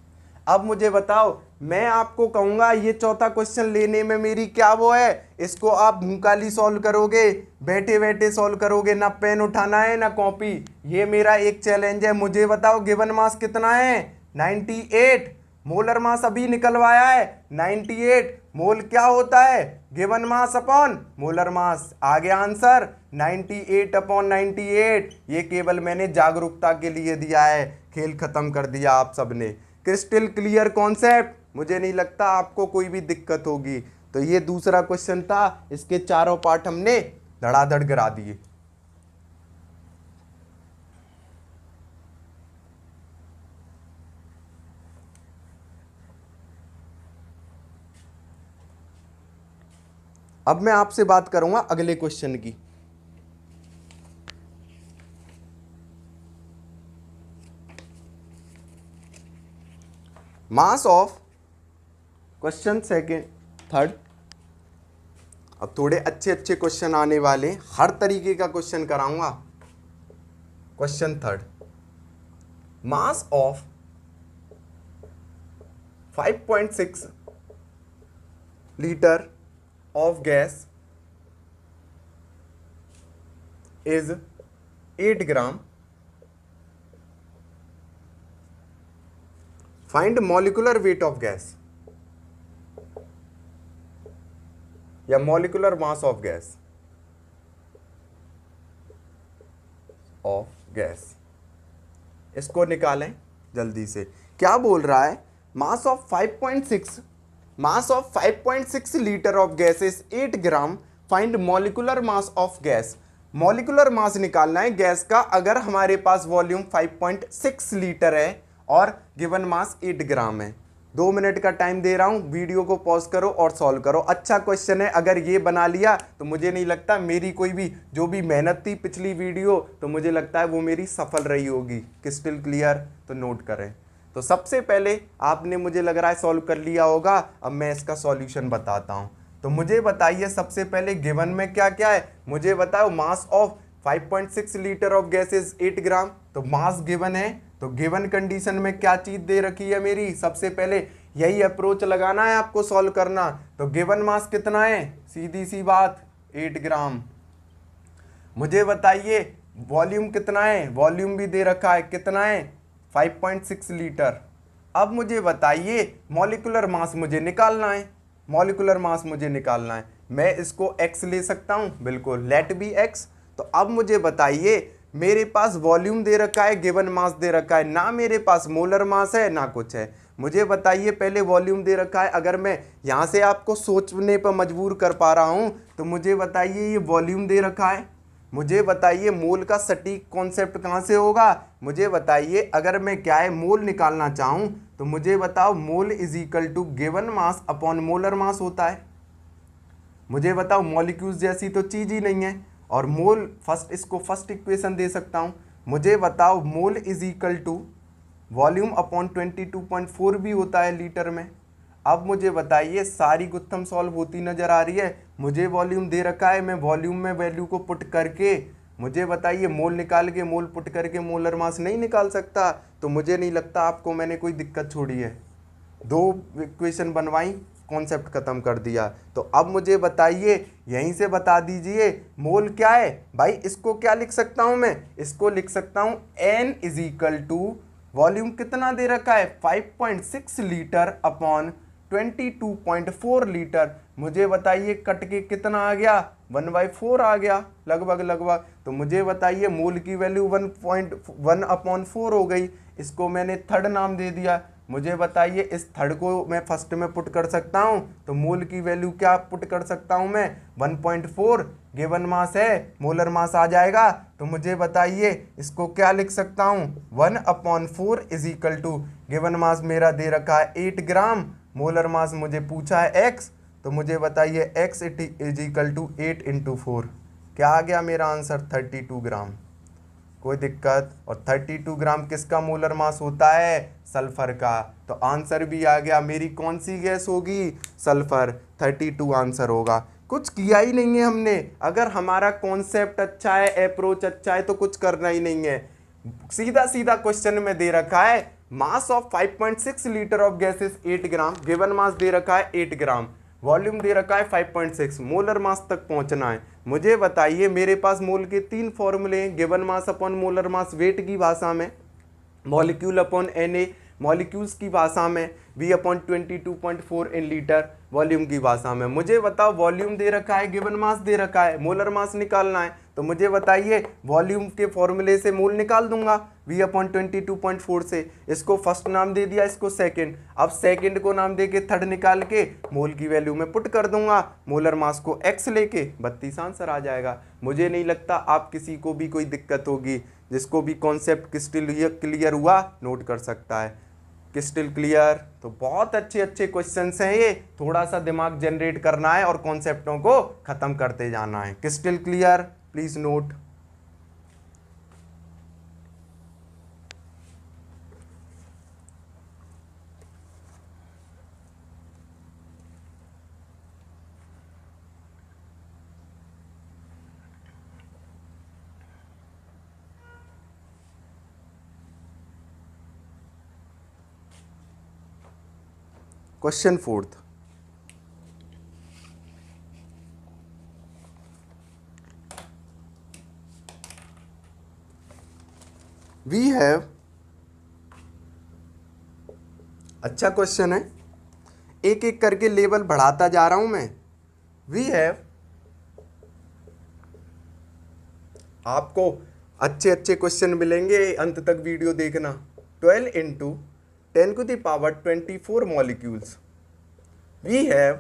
अब मुझे बताओ, मैं आपको कहूंगा ये चौथा क्वेश्चन लेने में मेरी क्या वो है, इसको आप भूकाली सॉल्व करोगे, बैठे बैठे सॉल्व करोगे, ना पेन उठाना है ना कॉपी। ये मेरा एक चैलेंज है। मुझे बताओ गिवन मास कितना है, 98। मोलर मास अभी निकलवाया है 98। मोल क्या होता है, given mass upon molar mass. आ गया आंसर 98 अपॉन 98। ये केवल मैंने जागरूकता के लिए दिया है, खेल खत्म कर दिया आप सबने। Crystal clear concept. मुझे नहीं लगता आपको कोई भी दिक्कत होगी। तो ये दूसरा क्वेश्चन था, इसके चारों पार्ट हमने धड़ाधड़ करा दिए। अब मैं आपसे बात करूंगा अगले क्वेश्चन की। Mass of question second third. अब थोड़े अच्छे अच्छे क्वेश्चन आने वाले, हर तरीके का क्वेश्चन कराऊंगा। Question third, mass of 5.6 litre of gas is 8 gram. Find molecular weight of gas या molecular mass of gas इसको निकालें जल्दी से। क्या बोल रहा है, mass of 5.6 litre of gas is 8 gram. Find molecular mass of gas. Molecular mass निकालना है गैस का, अगर हमारे पास वॉल्यूम 5.6 लीटर है और गिवन मास 8 ग्राम है। 2 मिनट का टाइम दे रहा हूं, वीडियो को पॉज करो और सॉल्व करो। अच्छा क्वेश्चन है, अगर ये बना लिया तो मुझे नहीं लगता मेरी कोई भी जो भी मेहनत थी पिछली वीडियो, तो मुझे लगता है वो मेरी सफल रही होगी। क्रिस्टल क्लियर, तो नोट करें। तो सबसे पहले आपने मुझे लग रहा है सॉल्व कर लिया होगा। अब मैं इसका सॉल्यूशन बताता हूं। तो मुझे बताइए सबसे पहले गिवन में क्या क्या है। मुझे बताओ मास of 5.6 litre of gas is 8 ग्राम। तो मास गिवन है, तो गिवन कंडीशन में क्या चीज दे रखी है मेरी, सबसे पहले यही अप्रोच लगाना है आपको सॉल्व करना। तो गिवन मास कितना है, सीधी सी बात 8 ग्राम। मुझे बताइए वॉल्यूम कितना है, वॉल्यूम भी दे रखा है, कितना है 5.6 लीटर। अब मुझे बताइए मॉलिक्यूलर मास मुझे निकालना है, मॉलिक्यूलर मास मुझे निकालना है। मैं इसको x ले सकता हूं, बिल्कुल, लेट बी x। तो अब मुझे बताइए मेरे पास वॉल्यूम दे रखा है, गिवन मास दे रखा है, ना मेरे पास मोलर मास है ना कुछ है। मुझे बताइए पहले वॉल्यूम दे रखा है, अगर मैं यहाँ से आपको सोचने पर मजबूर कर पा रहा हूँ तो मुझे बताइए ये वॉल्यूम दे रखा है। मुझे बताइए मोल का सटीक कॉन्सेप्ट कहाँ से होगा। मुझे बताइए अगर मैं क्या है मोल निकालना चाहूँ तो मुझे बताओ mole is equal to given mass upon molar mass होता है। मुझे बताओ मॉलिक्यूल्स जैसी तो चीज़ ही नहीं है, और मोल इसको फर्स्ट इक्वेशन दे सकता हूँ। मुझे बताओ mole is equal to volume upon 22.4 भी होता है लीटर में। अब मुझे बताइए सारी गुत्थम सॉल्व होती नजर आ रही है। मुझे वॉल्यूम दे रखा है, मैं वॉल्यूम में वैल्यू को पुट करके मुझे बताइए मोल निकाल के मोल पुट करके मोलर मास नहीं निकाल सकता। तो मुझे नहीं लगता आपको मैंने कोई दिक्कत छोड़ी है। 2 इक्वेशन बनवाई, कॉन्सेप्ट खत्म कर दिया। तो अब मुझे बताइए यहीं से बता दीजिए मोल क्या है भाई। इसको क्या लिख सकता हूं मैं, इसको लिख सकता हूं N is equal to volume कितना दे रखा है 5.6 लीटर अपॉन 22.4 लीटर। मुझे बताइए कट के कितना आ गया 1/4 आ गया लगभग। तो मुझे बताइए मोल की वैल्यू 1.1/4 हो गई। इसको मैंने थर्ड नाम दे दिया। मुझे बताइए इस थर्ड को मैं फर्स्ट में पुट कर सकता हूं, तो मोल की वैल्यू क्या पुट कर सकता हूं मैं 1.4, गिवन मास है मोलर मास आ जाएगा। तो मुझे बताइए इसको क्या लिख सकता हूं 1/4 is equal to given mass मेरा दे रखा है 8 ग्राम, मोलर मास मुझे पूछा है x। तो मुझे बताइए x इज इक्वल टू 8 × 4, क्या आ गया मेरा आंसर 32 ग्राम। कोई दिक्कत। और 32 ग्राम किसका मोलर मास होता है, सल्फर का। तो आंसर भी आ गया। मेरी कौन सी गैस होगी, सल्फर। 32 आंसर होगा। कुछ किया ही नहीं है हमने। अगर हमारा कॉन्सेप्ट अच्छा है, अप्रोच अच्छा है, तो कुछ करना ही नहीं है। सीधा सीधा क्वेश्चन में दे रखा है mass of 5.6 litre of gas is 8 gram, given mass दे रखा है 8 ग्राम, वॉल्यूम दे रखा है 5.6, मोलर मास तक पहुंचना है। मुझे बताइए मेरे पास मोल के 3 फॉर्मूले हैं, given mass upon molar mass weight की भाषा में, मॉलिक्यूल अपॉन Na मॉलिक्यूल्स की भाषा में, V upon 22.4 in litre volume की भाषा में। मुझे बताओ वॉल्यूम दे रखा है, गिवन मास दे रखा है, मोलर मास निकालना है। तो मुझे बताइए वॉल्यूम के फॉर्मूले से मोल निकाल दूंगा V अपॉन 22.4 से। इसको फर्स्ट नाम दे दिया, इसको सेकंड। अब सेकंड को नाम दे के थर्ड निकाल के मोल की वैल्यू में पुट कर दूंगा, मोलर मास को x लेके 32 आंसर आ जाएगा। मुझे नहीं लगता आप किसी को भी कोई दिक्कत होगी। जिसको भी कॉन्सेप्ट क्लियर हुआ नोट कर सकता है। Crystal clear. तो बहुत अच्छे अच्छे क्वेश्चंस हैं ये, थोड़ा सा दिमाग जनरेट करना है और कॉन्सेप्टों को खत्म करते जाना है। Crystal clear, please note. Question 4th, we have, अच्छा क्वेश्चन है, एक एक करके लेवल बढ़ाता जा रहा हूं मैं। वी हैव, आपको अच्छे अच्छे क्वेश्चन मिलेंगे, अंत तक वीडियो देखना। 12 × 10⁻24 molecules. We have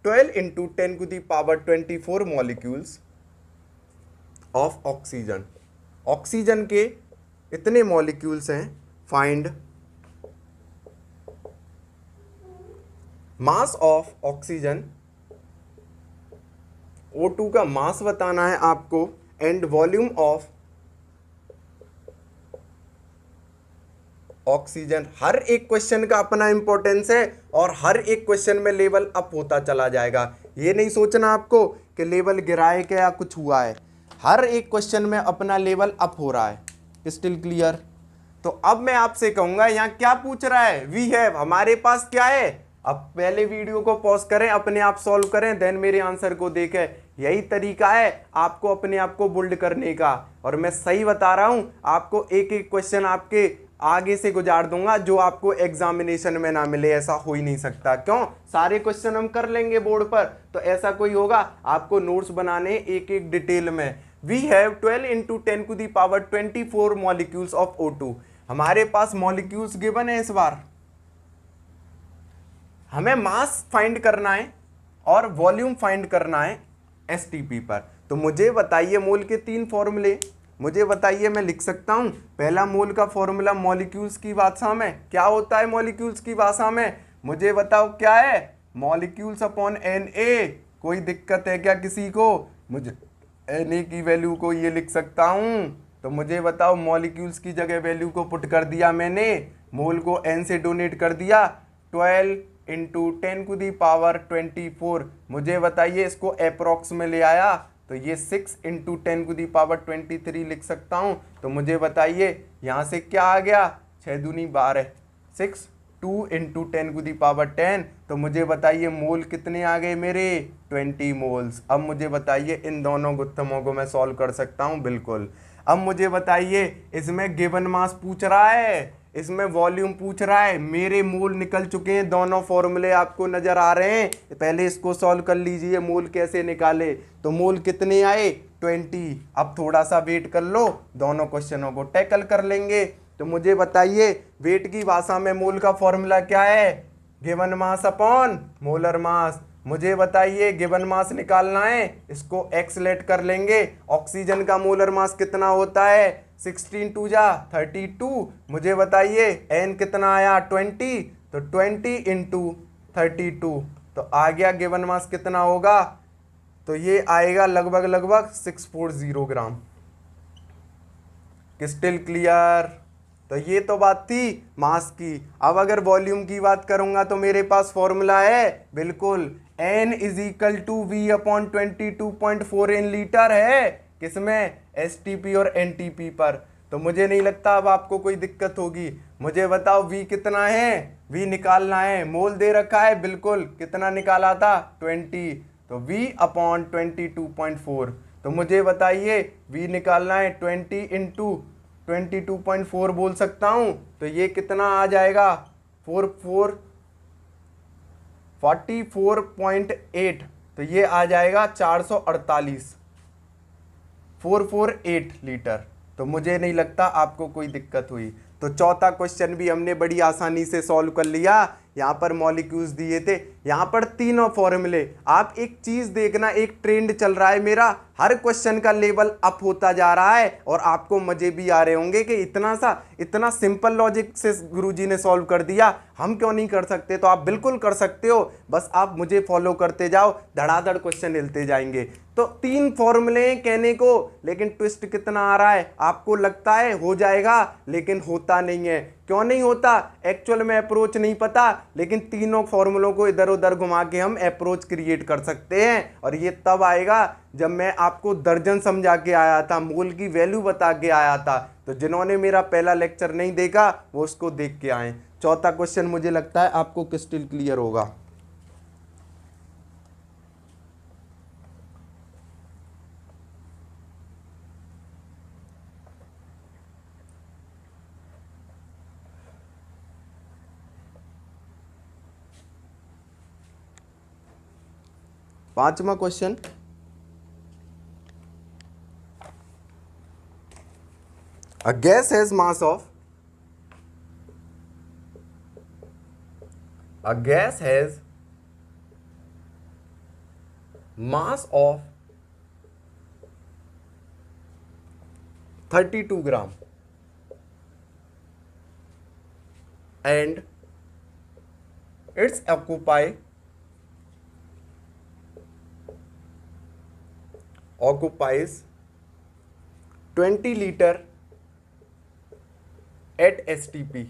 12 × 10⁻24 molecules of oxygen. Oxygen के इतने मॉलिक्यूल्स हैं। Find mass of oxygen, O2 का मास बताना है आपको, एंड वॉल्यूम ऑफ ऑक्सीजन। हर एक क्वेश्चन का अपना इंपॉर्टेंस है और हर एक क्वेश्चन में लेवल अप होता चला जाएगा। ये नहीं सोचना आपको कि लेवल गिरा है क्या या कुछ हुआ है। हर एक क्वेश्चन में अपना लेवल अप हो रहा है। Still clear. तो अब मैं आपसे कहूंगा यहाँ क्या पूछ रहा है, वी हैव, हमारे पास क्या है। अब पहले वीडियो को पॉज करें, अपने आप सॉल्व करें, देन मेरे आंसर को देखें। यही तरीका है आपको अपने आप को बुल्ड करने का। और मैं सही बता रहा हूं, आपको एक एक क्वेश्चन आपके आगे से गुजार दूंगा जो आपको एग्जामिनेशन में ना मिले। ऐसा हो ही नहीं सकता। क्यों, सारे क्वेश्चन हम कर लेंगे बोर्ड पर, तो ऐसा कोई होगा आपको नोट्स बनाने एक एक डिटेल में। We have 12 × 10⁻24 molecules of O2। हमारे पास मॉलिक्यूल्स गिवन है। इस बार हमें मास फाइंड करना है और वॉल्यूम फाइंड करना है STP पर। तो मुझे बताइए मोल के 3 फॉर्मूले, मुझे बताइए, मैं लिख सकता हूं। पहला मोल का फॉर्मूला मॉलिक्यूल्स की भाषा में क्या होता है, मॉलिक्यूल्स की भाषा में मुझे बताओ क्या है, मॉलिक्यूल्स अपॉन Na। कोई दिक्कत है क्या किसी को, Na की वैल्यू को ये लिख सकता हूँ। तो मुझे बताओ मॉलिक्यूल्स की जगह वैल्यू को पुट कर दिया मैंने, मोल को n से डोनेट कर दिया, 12 इंटू 10⁻24। मुझे बताइए इसको अप्रोक्स में ले आया तो ये 6 इंटू 10⁻23 लिख सकता हूँ। तो मुझे बताइए यहाँ से क्या आ गया, 6 दूनी 12, 6, 2 इंटू 10⁻10। तो मुझे बताइए मोल कितने आ गए मेरे, 20 मोल्स। अब मुझे बताइए इन दोनों गुत्थमों को मैं सॉल्व कर सकता हूँ, बिल्कुल। अब मुझे बताइए इसमें गिवन मास पूछ रहा है, इसमें वॉल्यूम पूछ रहा है, मेरे मोल निकल चुके हैं, दोनों फॉर्मूले आपको नजर आ रहे हैं। पहले इसको सॉल्व कर लीजिए, मोल कैसे निकाले। तो मोल कितने आए, 20। अब थोड़ा सा वेट कर लो, दोनों क्वेश्चनों को टैकल कर लेंगे। तो मुझे बताइए वेट की भाषा में मोल का फॉर्मूला क्या है, गिवन मास अपॉन मोलर मास। मुझे बताइए गिवन मास निकालना है, इसको एक्स लेट कर लेंगे। ऑक्सीजन का मोलर मास कितना होता है, 16 2 जा 32। मुझे बताइए एन कितना आया, 20। तो 20 इंटू 32 तो आ गया गिवन मास कितना होगा, तो ये आएगा लगभग 640 ग्राम। Crystal clear. तो ये तो बात थी मास की। अब अगर वॉल्यूम की बात करूंगा तो मेरे पास फॉर्मूला है, बिल्कुल, N is equal to V upon 22.4 in litre है, किसमें, STP और NTP पर। तो मुझे नहीं लगता अब आपको कोई दिक्कत होगी। मुझे बताओ V कितना है, V निकालना है, मोल दे रखा है, बिल्कुल, कितना निकाला था, 20। तो V अपॉन 22.4। तो मुझे बताइए V निकालना है, 20 इंटू 22.4 बोल सकता हूं। तो ये कितना आ जाएगा, 44.8। तो ये आ जाएगा 448 लीटर। तो मुझे नहीं लगता आपको कोई दिक्कत हुई। तो चौथा क्वेश्चन भी हमने बड़ी आसानी से सॉल्व कर लिया। यहाँ पर मॉलिक्यूल्स दिए थे, यहाँ पर तीनों फॉर्मूले। आप एक चीज देखना, एक ट्रेंड चल रहा है मेरा, हर क्वेश्चन का लेवल अप होता जा रहा है और आपको मजे भी आ रहे होंगे कि इतना सिंपल लॉजिक से गुरुजी ने सॉल्व कर दिया, हम क्यों नहीं कर सकते। तो आप बिल्कुल कर सकते हो, बस आप मुझे फॉलो करते जाओ, धड़ाधड़ क्वेश्चन हिलते जाएंगे। तो 3 फॉर्मूले कहने को, लेकिन ट्विस्ट कितना आ रहा है, आपको लगता है हो जाएगा, लेकिन होता नहीं है। क्यों नहीं होता, एक्चुअल में अप्रोच नहीं पता, लेकिन तीनों फॉर्मूलों को इधर उधर घुमा के हम अप्रोच क्रिएट कर सकते हैं। और ये तब आएगा जब मैं आपको दर्जन समझा के आया था, मोल की वैल्यू बता के आया था। तो जिन्होंने मेरा पहला लेक्चर नहीं देखा वो उसको देख के आए। चौथा क्वेश्चन मुझे लगता है आपको क्रिस्टल क्लियर होगा। पांचवा question, a gas has mass of 32 gram and it's occupies 20 liter at STP.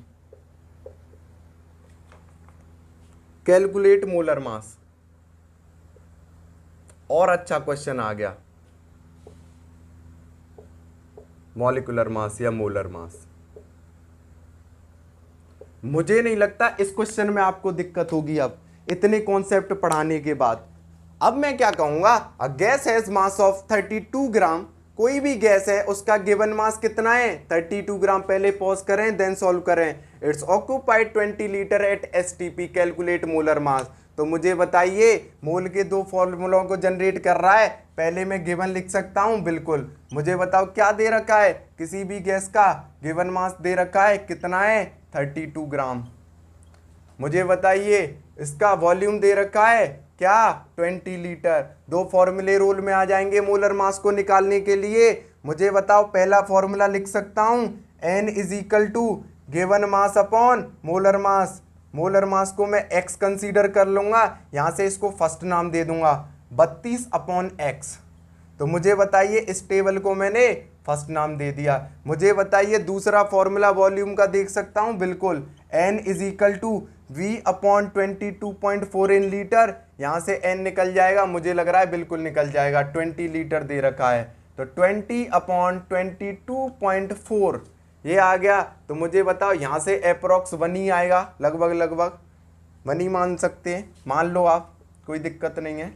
Calculate molar mass. और अच्छा क्वेश्चन आ गया, मॉलिक्यूलर मास या मोलर मास। मुझे नहीं लगता इस क्वेश्चन में आपको दिक्कत होगी अब इतने कॉन्सेप्ट पढ़ाने के बाद। अब मैं क्या कहूंगा, a gas has mass of 32 ग्राम। कोई भी गैस है उसका गिवन मास कितना है, 32 ग्राम। पहले पॉज करें देन सॉल्व करें। It's occupied 20 litre at STP, calculate molar mass. तो मुझे बताइए मोल के 2 फॉर्मूलों को जनरेट कर रहा है, पहले मैं गिवन लिख सकता हूं, बिल्कुल। मुझे बताओ क्या दे रखा है, किसी भी गैस का गिवन मास दे रखा है, कितना है, 32 ग्राम। मुझे बताइए इसका वॉल्यूम दे रखा है क्या, 20 लीटर। 2 फॉर्मूले रोल में आ जाएंगे मोलर मास को निकालने के लिए। मुझे बताओ पहला फॉर्मूला लिख सकता हूं, N is equal to given mass upon molar mass. Molar mass को मैं x कंसीडर कर लूंगा, यहां से इसको फर्स्ट नाम दे दूंगा, 32 अपॉन x। तो मुझे बताइए इस टेबल को मैंने फर्स्ट नाम दे दिया। मुझे बताइए दूसरा फॉर्मूला वॉल्यूम का देख सकता हूं, बिल्कुल N is equal to V/22.4 in litre. यहां से N निकल जाएगा, मुझे लग रहा है बिल्कुल निकल जाएगा, 20 लीटर दे रखा है, तो 20/22.4 ये आ गया। तो मुझे बताओ यहां से अप्रोक्स 1 ही आएगा, लगभग लगभग 1 ही मान सकते हैं, मान लो आप, कोई दिक्कत नहीं है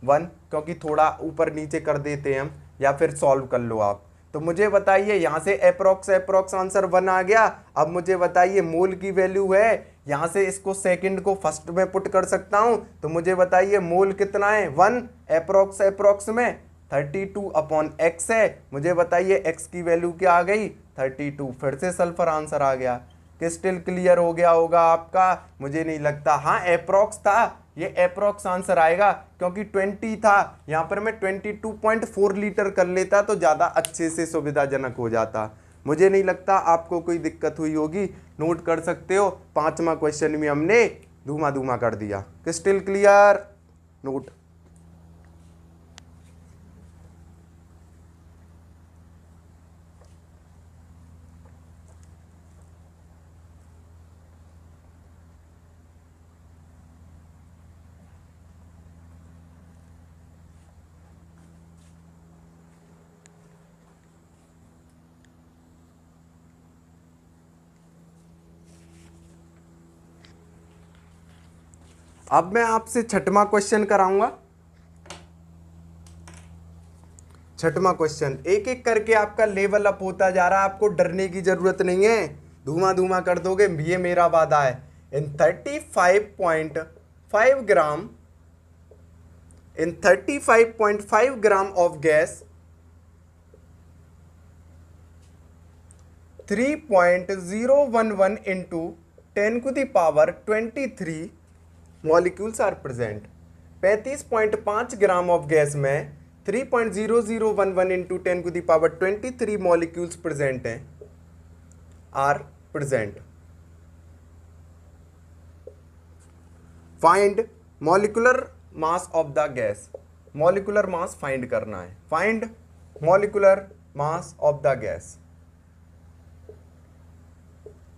1, क्योंकि थोड़ा ऊपर नीचे कर देते हैं हम, या फिर सॉल्व कर लो आप। तो मुझे बताइए यहाँ से अप्रोक्स आंसर 1 आ गया। अब मुझे बताइए मोल की वैल्यू है, यहाँ से इसको सेकंड को फर्स्ट में पुट कर सकता हूँ, तो मुझे बताइए मोल कितना है 1, अप्रोक्स में 32/x है। मुझे बताइए x की वैल्यू क्या आ गई 32, फिर से सल्फर आंसर आ गया। क्रिस्टल क्लियर हो गया होगा आपका, मुझे नहीं लगता, हाँ अप्रोक्स था, ये अप्रोक्स आंसर आएगा क्योंकि 20 था, यहाँ पर मैं 22.4 लीटर कर लेता तो ज़्यादा अच्छे से सुविधाजनक हो जाता। मुझे नहीं लगता आपको कोई दिक्कत हुई होगी, नोट कर सकते हो। 5वां क्वेश्चन भी हमने धूमा धूमा कर दिया। Crystal clear, note. अब मैं आपसे 6वां क्वेश्चन कराऊंगा। 6वां क्वेश्चन, एक एक करके आपका लेवल अप होता जा रहा है, आपको डरने की जरूरत नहीं है, धुआं धुआं कर दोगे, ये मेरा वादा है। In 35.5 gram of gas 3.011 into 10⁻23 molecules are present. 35.5 gram of gas में 3.0011 into 10⁻23 मॉलिक्यूल्स प्रेजेंट हैं, are present. Find molecular mass of the gas. Molecular mass find करना है, find molecular mass of the gas,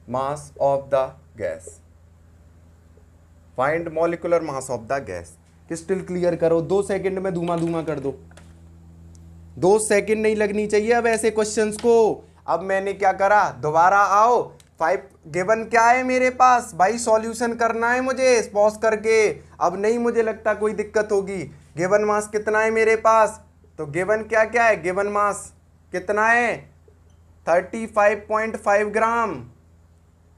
mass of the gas, find molecular mass of the gas. Crystal clear करो, 2 second में धुआं धुआं कर दो, 2 second नहीं लगनी चाहिए अब ऐसे क्वेश्चंस को। अब मैंने क्या करा, दोबारा आओ, 5 गिवन क्या है मेरे पास भाई, सॉल्यूशन करना है मुझे पॉज करके, अब नहीं मुझे लगता कोई दिक्कत होगी। गिवन मास कितना है मेरे पास, तो गिवन क्या क्या है, गिवन मास कितना है 35.5 ग्राम,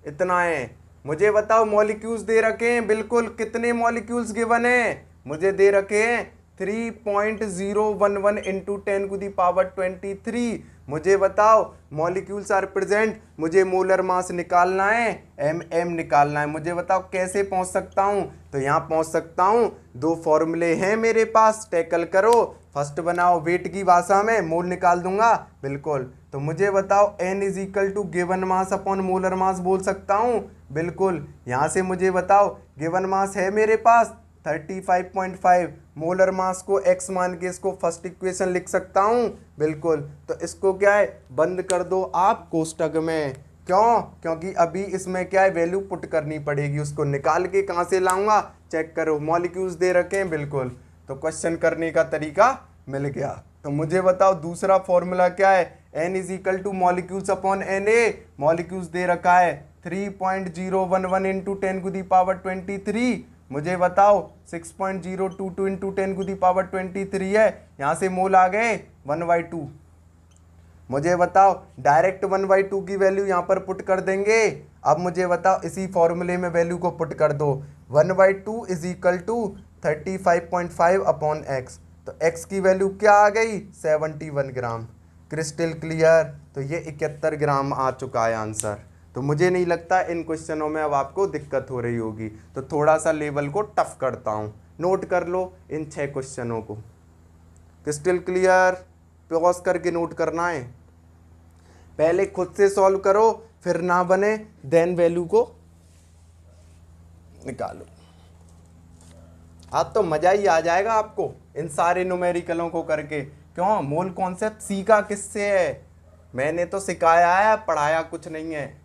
इतना है। मुझे बताओ मॉलिक्यूल्स दे रखे हैं, बिल्कुल कितने मॉलिक्यूल्स गिवन है, मुझे दे रखे हैं 3.011 into 10⁻23। मुझे बताओ मॉलिक्यूल्स आर प्रेजेंट, मुझे मोलर मास निकालना है, एम निकालना है। मुझे बताओ कैसे पहुंच सकता हूं, तो यहां पहुंच सकता हूं, 2 फॉर्मूले हैं मेरे पास, टैकल करो। फर्स्ट बनाओ वेट की भाषा में, मोल निकाल दूंगा, बिल्कुल। तो मुझे बताओ N is equal to given mass upon molar mass बोल सकता हूं, बिल्कुल। यहां से मुझे बताओ गिवन मास है मेरे पास 35.5, मोलर मास को x मान के इसको फर्स्ट इक्वेशन लिख सकता हूं, बिल्कुल। तो इसको क्या है, बंद कर दो आप कोष्टक में, क्यों, क्योंकि अभी इसमें क्या है, वैल्यू पुट करनी पड़ेगी, उसको निकाल के कहाँ से लाऊंगा, चेक करो, मॉलिक्यूल्स दे रखे हैं, बिल्कुल। तो क्वेश्चन करने का तरीका मिल गया। तो मुझे बताओ दूसरा फॉर्मूला क्या है, N is equal to molecules upon Na, molecules दे रखा है 3.011 into 10⁻23। मुझे बताओ 6.022 into 10⁻23 है, यहाँ से मोल आ गए 1/2। मुझे बताओ डायरेक्ट 1/2 की वैल्यू यहाँ पर पुट कर देंगे। अब मुझे बताओ इसी फॉर्मूले में वैल्यू को पुट कर दो, 1/2 is equal to 35.5 upon x, तो x की वैल्यू क्या आ गई 71 ग्राम। क्रिस्टल क्लियर, तो ये 71 ग्राम आ चुका है आंसर। तो मुझे नहीं लगता इन क्वेश्चनों में अब आपको दिक्कत हो रही होगी, तो थोड़ा सा लेवल को टफ करता हूँ, नोट कर लो इन 6 क्वेश्चनों को। क्रिस्टल क्लियर, पॉज करके नोट करना है, पहले खुद से सॉल्व करो, फिर ना बने देन वैल्यू को निकालो। आज तो मजा ही आ जाएगा आपको इन सारे न्यूमेरिकलों को करके, क्यों? मोल कॉन्सेप्ट सीखा किससे है? मैंने तो सिखाया है, पढ़ाया कुछ नहीं है।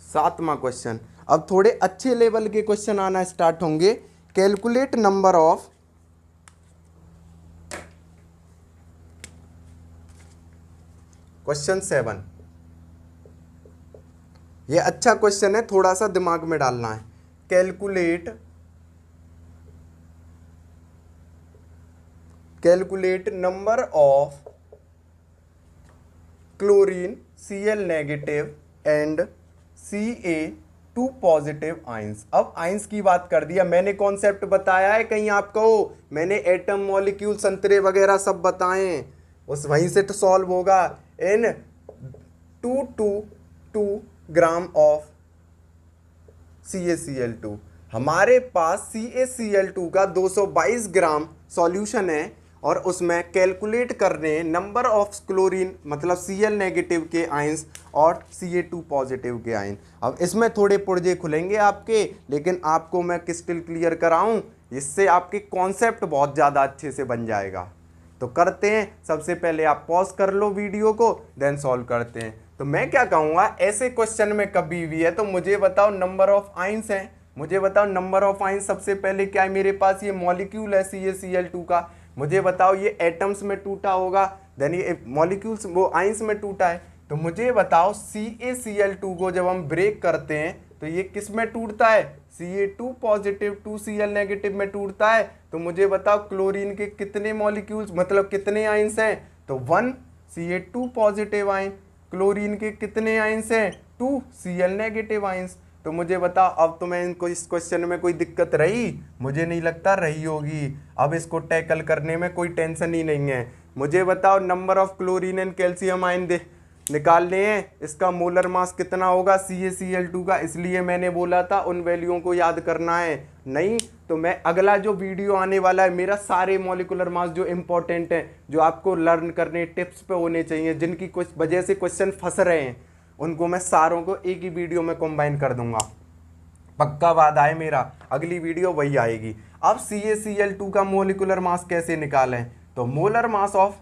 सातवां क्वेश्चन, अब थोड़े अच्छे लेवल के क्वेश्चन आना स्टार्ट होंगे। कैलकुलेट नंबर ऑफ, क्वेश्चन 7, ये अच्छा क्वेश्चन है, थोड़ा सा दिमाग में डालना है। Calculate number of chlorine Cl negative and Ca2 positive ions. अब आइंस की बात कर दिया, मैंने कॉन्सेप्ट बताया है कहीं आपको? मैंने एटम, मॉलिक्यूल, संतरे वगैरह सब बताएं, उस वहीं से तो सॉल्व होगा। इन 2 ग्राम ऑफ CaCl2, हमारे पास CaCl2 का 222 ग्राम सॉल्यूशन है और उसमें कैलकुलेट करने नंबर ऑफ क्लोरीन मतलब Cl नेगेटिव के आयंस और Ca2 पॉजिटिव के आयन। अब इसमें थोड़े पुर्जे खुलेंगे आपके, लेकिन आपको मैं क्रिस्टल क्लियर कराऊं, इससे आपके कॉन्सेप्ट बहुत ज़्यादा अच्छे से बन जाएगा। तो करते हैं, सबसे पहले आप पॉज कर लो वीडियो को, देन सॉल्व करते हैं। तो मैं क्या कहूँगा, ऐसे क्वेश्चन में कभी भी है तो मुझे बताओ नंबर ऑफ आयंस हैं, मुझे बताओ नंबर ऑफ आयंस। सबसे पहले क्या है मेरे पास, ये मॉलिक्यूल है CaCl2 का, मुझे बताओ ये एटम्स में टूटा होगा, देन ये मॉलिक्यूल्स वो आयंस में टूटा है। तो मुझे बताओ CaCl2 को जब हम ब्रेक करते हैं तो ये किस में टूटता है? Ca2 पॉजिटिव 2Cl नेगेटिव में टूटता है। तो मुझे बताओ क्लोरीन के कितने मॉलिक्यूल्स मतलब कितने आयंस हैं? तो 1 Ca2 पॉजिटिव आयन। क्लोरीन के कितने आयंस हैं? 2 Cl नेगेटिव आयंस। तो मुझे बताओ, अब तुम्हें इनको इस क्वेश्चन में कोई दिक्कत रही? मुझे नहीं लगता रही होगी। अब इसको टैकल करने में कोई टेंशन ही नहीं है। मुझे बताओ number of chlorine and calcium ion निकालने हैं, इसका मोलर मास कितना होगा CaCl2 का, इसलिए मैंने बोला था उन वैल्यूओं को याद करना है। नहीं तो मैं अगला जो वीडियो आने वाला है मेरा सारे मॉलिक्यूलर मास जो इंपॉर्टेंट है, जो आपको लर्न करने टिप्स पे होने चाहिए, जिनकी कुछ वजह से क्वेश्चन फंस रहे हैं, उनको मैं सारों को एक ही वीडियो में कंबाइन कर दूंगा। पक्का वादा है मेरा, अगली वीडियो वही आएगी। अब CaCl2 का मॉलिक्यूलर मास कैसे निकालें? तो मोलर मास ऑफ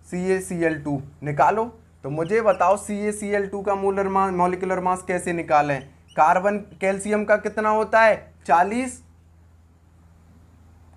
CaCl2 निकालो। तो मुझे बताओ CaCl2 का मॉलिक्यूलर मास कैसे निकालें? कार्बन कैल्शियम का कितना होता है? 40।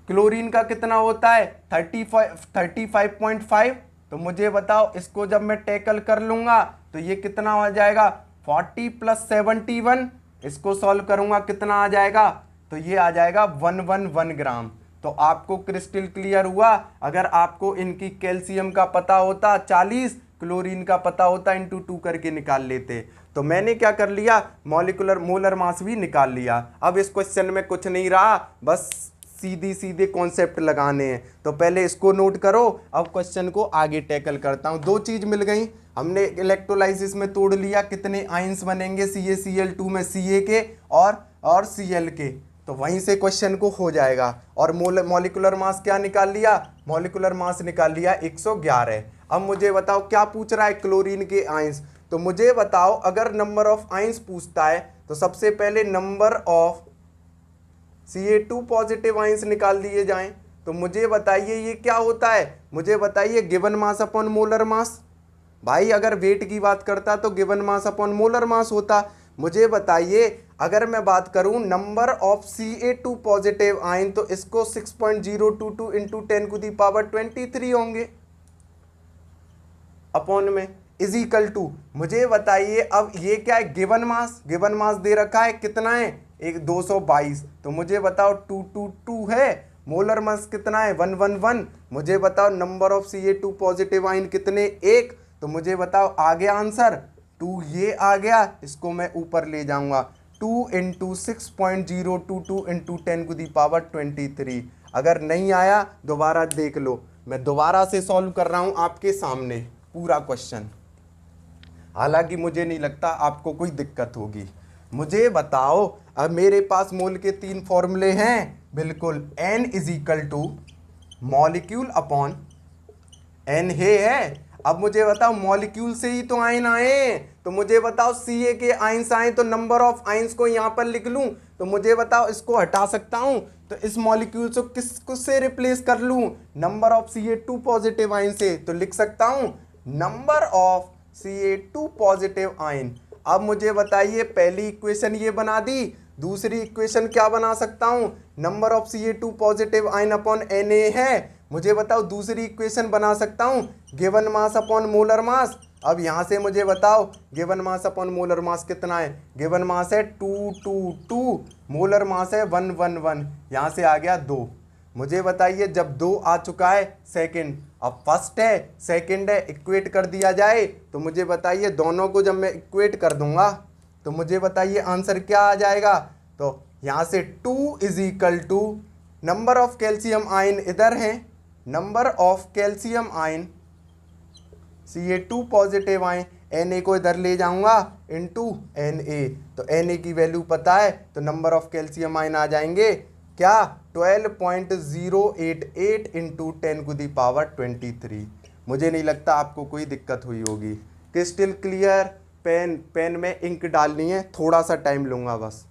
क्लोरीन का कितना होता है? 35.5। तो मुझे बताओ इसको जब मैं टैकल कर लूंगा तो ये कितना हो जाएगा? 40 + 71। इसको सॉल्व करूंगा कितना आ जाएगा? तो ये आ जाएगा 111 ग्राम। तो आपको क्रिस्टल क्लियर हुआ। अगर आपको इनकी कैल्शियम का पता होता 40, क्लोरीन का पता होता × 2 करके निकाल लेते। तो मैंने क्या कर लिया, मोलर मास भी निकाल लिया। अब इस क्वेश्चन में कुछ नहीं रहा, बस सीधे कॉन्सेप्ट लगाने हैं। तो पहले इसको नोट करो, अब क्वेश्चन को आगे टैकल करता हूं। दो चीज मिल गई, हमने इलेक्ट्रोलाइसिस में तोड़ लिया कितने आयंस बनेंगे CaCl2 में, Ca के और Cl के। तो वहीं से क्वेश्चन को हो जाएगा। और मॉलिक्यूलर मास क्या निकाल लिया? मॉलिक्यूलर मास निकाल लिया 111। अब मुझे बताओ क्या पूछ रहा है? क्लोरीन के आयंस। तो मुझे बताओ अगर नंबर ऑफ आयंस पूछता है तो सबसे पहले number of Ca2 positive ions निकाल दिए जाएं। तो मुझे बताइए ये क्या होता है? मुझे बताइए गिवन मास अपॉन मोलर मास। भाई अगर वेट की बात करता तो given mass upon molar mass होता। मुझे बताइए अगर मैं बात करूं number of Ca2 positive ion, तो इसको 6.022 × 10⁻23 होंगे अपॉन में इजिकल टू। मुझे बताइए अब ये क्या है? गिवन मास दे रखा है कितना है? एक 222। तो मुझे बताओ 222 है। मोलर मास कितना है? 111। मुझे बताओ number of Ca2 positive ion कितने? 1। तो मुझे बताओ आ गया आंसर 2, ये आ गया, इसको मैं ऊपर ले जाऊंगा 2 × 6.022 × 10⁻23। अगर नहीं आया दोबारा देख लो, मैं दोबारा से सॉल्व कर रहा हूं आपके सामने पूरा क्वेश्चन। हालांकि मुझे नहीं लगता आपको कोई दिक्कत होगी। मुझे बताओ अब मेरे पास मोल के 3 फॉर्मूले हैं, बिल्कुल। N = मॉलिक्यूल अपॉन N है। अब मुझे बताओ मॉलिक्यूल से ही तो आयन आए, तो मुझे बताओ Ca के आइंस आए तो नंबर ऑफ आइंस को यहाँ पर लिख लूँ, तो मुझे बताओ इसको हटा सकता हूँ, तो इस मॉलिक्यूल को किससे रिप्लेस कर लूँ, number of Ca2 positive ion से, तो लिख सकता हूँ number of Ca2 positive ion. अब मुझे बताइए पहली इक्वेशन ये बना दी, दूसरी इक्वेशन क्या बना सकता हूँ, number of Ca2 positive ion upon Na है। मुझे बताओ दूसरी इक्वेशन बना सकता हूँ गिवन मास अपॉन मोलर मास। अब यहाँ से मुझे बताओ गिवन मास अपॉन मोलर मास कितना है, गिवन मास है 222, मोलर मास है 111, यहाँ से आ गया 2। मुझे बताइए जब 2 आ चुका है सेकंड, अब फर्स्ट है सेकंड है, इक्वेट कर दिया जाए, तो मुझे बताइए दोनों को जब मैं इक्वेट कर दूंगा तो मुझे बताइए आंसर क्या आ जाएगा। तो यहाँ से 2 is equal to number of calcium ion इधर है, number of calcium ion Ca2 positive ion, Na को इधर ले जाऊंगा इनटू Na, तो Na की वैल्यू पता है, तो नंबर ऑफ कैल्शियम आयन आ जाएंगे क्या 12.088 इंटू 10⁻23। मुझे नहीं लगता आपको कोई दिक्कत हुई होगी। Crystal clear. पेन में इंक डालनी है, थोड़ा सा टाइम लूंगा बस।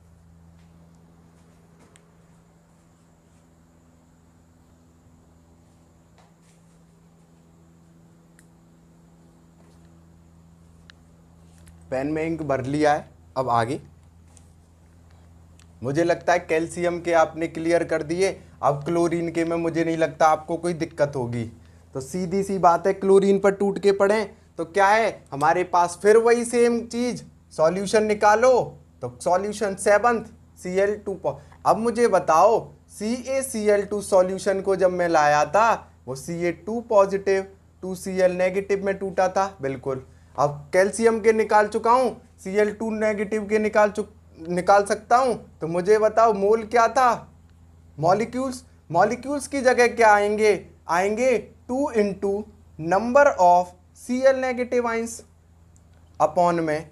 पेन में इंक भर लिया है, अब आगे मुझे लगता है कैल्शियम के आपने क्लियर कर दिए। अब क्लोरीन के में मुझे नहीं लगता आपको कोई दिक्कत होगी, तो सीधी सी बात है क्लोरीन पर टूट के पड़े तो क्या है हमारे पास, फिर वही सेम चीज, सॉल्यूशन निकालो, तो सॉल्यूशन 7th Cl2। अब मुझे बताओ CaCl2 सॉल्यूशन को जब मैं लाया था वो Ca2 पॉजिटिव 2Cl नेगेटिव में टूटा था, बिल्कुल। अब कैल्शियम के निकाल चुका हूँ, Cl2 नेगेटिव के निकाल सकता हूँ, तो मुझे बताओ मोल क्या था, मॉलिक्यूल्स की जगह क्या आएंगे 2 into number of Cl negative ions upon में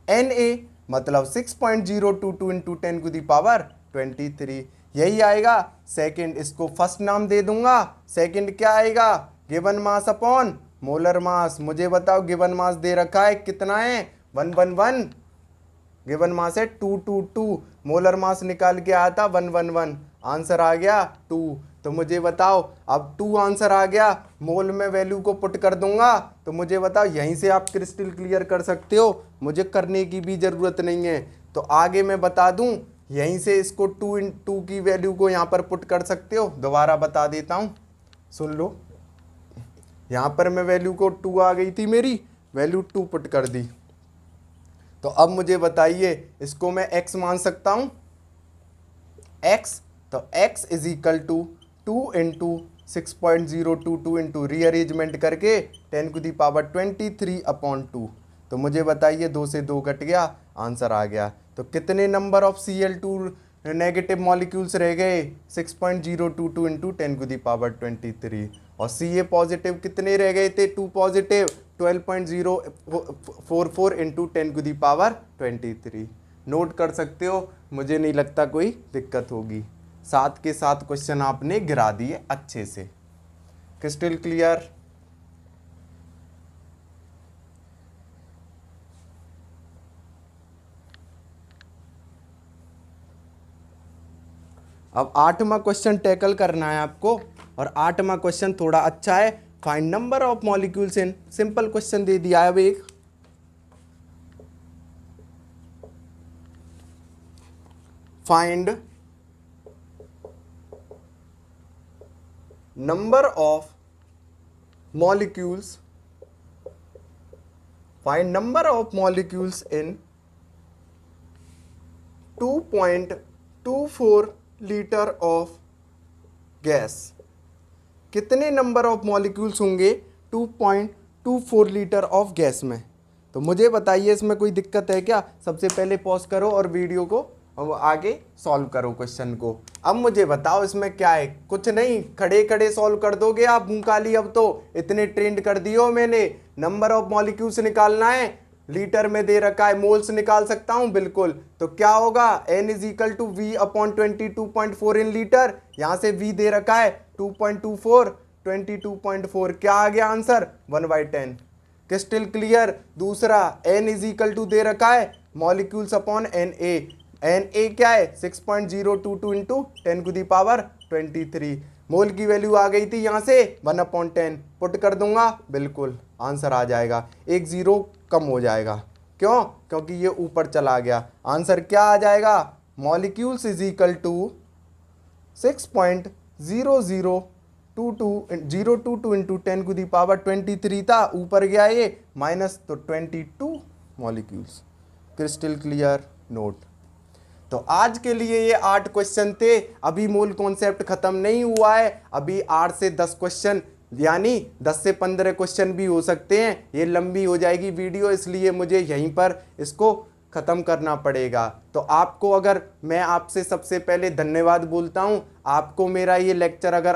Na, मतलब 6.022 इंटू 10⁻23, यही आएगा। सेकंड, इसको फर्स्ट नाम दे दूंगा, सेकंड क्या आएगा गिवन मास अपॉन मोलर मास। मुझे बताओ गिवन मास दे रखा है कितना है 111, गिवन मास है 222, मोलर मास निकाल के आया था 111, आंसर आ गया 2। तो मुझे बताओ अब 2 आंसर आ गया, मोल में वैल्यू को पुट कर दूंगा, तो मुझे बताओ यहीं से आप क्रिस्टल क्लियर कर सकते हो, मुझे करने की भी ज़रूरत नहीं है। तो आगे मैं बता दूं, यहीं से इसको 2 की वैल्यू को यहाँ पर पुट कर सकते हो। दोबारा बता देता हूँ, सुन लो। यहाँ पर मैं वैल्यू को 2 आ गई थी, मेरी वैल्यू 2 पुट कर दी, तो अब मुझे बताइए इसको मैं x मान सकता हूँ x, तो x is equal to 2 into 6.022 into rearrangement करके 10⁻23 अपॉन 2। तो मुझे बताइए 2 से 2 कट गया, आंसर आ गया। तो कितने number of Cl2 negative molecules रह गए 6.022 इंटू 10⁻23, और Ca पॉजिटिव कितने रह गए थे 2 पॉजिटिव 12.044 इंटू 10⁻23। नोट कर सकते हो, मुझे नहीं लगता कोई दिक्कत होगी। साथ के साथ क्वेश्चन आपने गिरा दिए अच्छे से। Crystal clear. अब 8वां क्वेश्चन टैकल करना है आपको, और 8वां क्वेश्चन थोड़ा अच्छा है। Find number of molecules in, simple question दे दिया है अब एक। Find number of molecules, find number of molecules in 2.24 litre of gas. कितने नंबर ऑफ मॉलिक्यूल्स होंगे 2.24 लीटर ऑफ गैस में। तो मुझे बताइए इसमें कोई दिक्कत है क्या। सबसे पहले पॉज करो और वीडियो को आगे सॉल्व करो क्वेश्चन को। अब मुझे बताओ इसमें क्या है, कुछ नहीं, खड़े खड़े सॉल्व कर दोगे आप मुंह काली। अब तो इतने ट्रेंड कर दियो मैंने, नंबर ऑफ मॉलिक्यूल्स निकालना है, लीटर में दे रखा है, मोल्स निकाल सकता हूं बिल्कुल। तो क्या होगा n is equal to V upon 22.4 in litre, यहां से V दे रखा है 2.24, 22.4, क्या आ गया आंसर 1/10। Crystal clear. दूसरा n इज इक्वल टू दे रखा है मॉलिक्यूल्स अपॉन Na क्या है 6.022 इंटू 10⁻23। मोल की वैल्यू आ गई थी यहाँ से 1/10 पुट कर दूंगा, बिल्कुल आंसर आ जाएगा, एक जीरो कम हो जाएगा। क्यों? क्योंकि ये ऊपर चला गया। आंसर क्या आ जाएगा? Molecules is equal to 6.00222 into 10⁻23 था, ऊपर गया ये माइनस, तो 22 मॉलिक्यूल्स। Crystal clear note. तो आज के लिए ये 8 क्वेश्चन थे। अभी मूल कॉन्सेप्ट खत्म नहीं हुआ है, अभी 8 से 10 क्वेश्चन यानी 10 से 15 क्वेश्चन भी हो सकते हैं। ये लंबी हो जाएगी वीडियो, इसलिए मुझे यहीं पर इसको ख़त्म करना पड़ेगा। तो आपको, अगर मैं आपसे सबसे पहले धन्यवाद बोलता हूँ, आपको मेरा ये लेक्चर अगर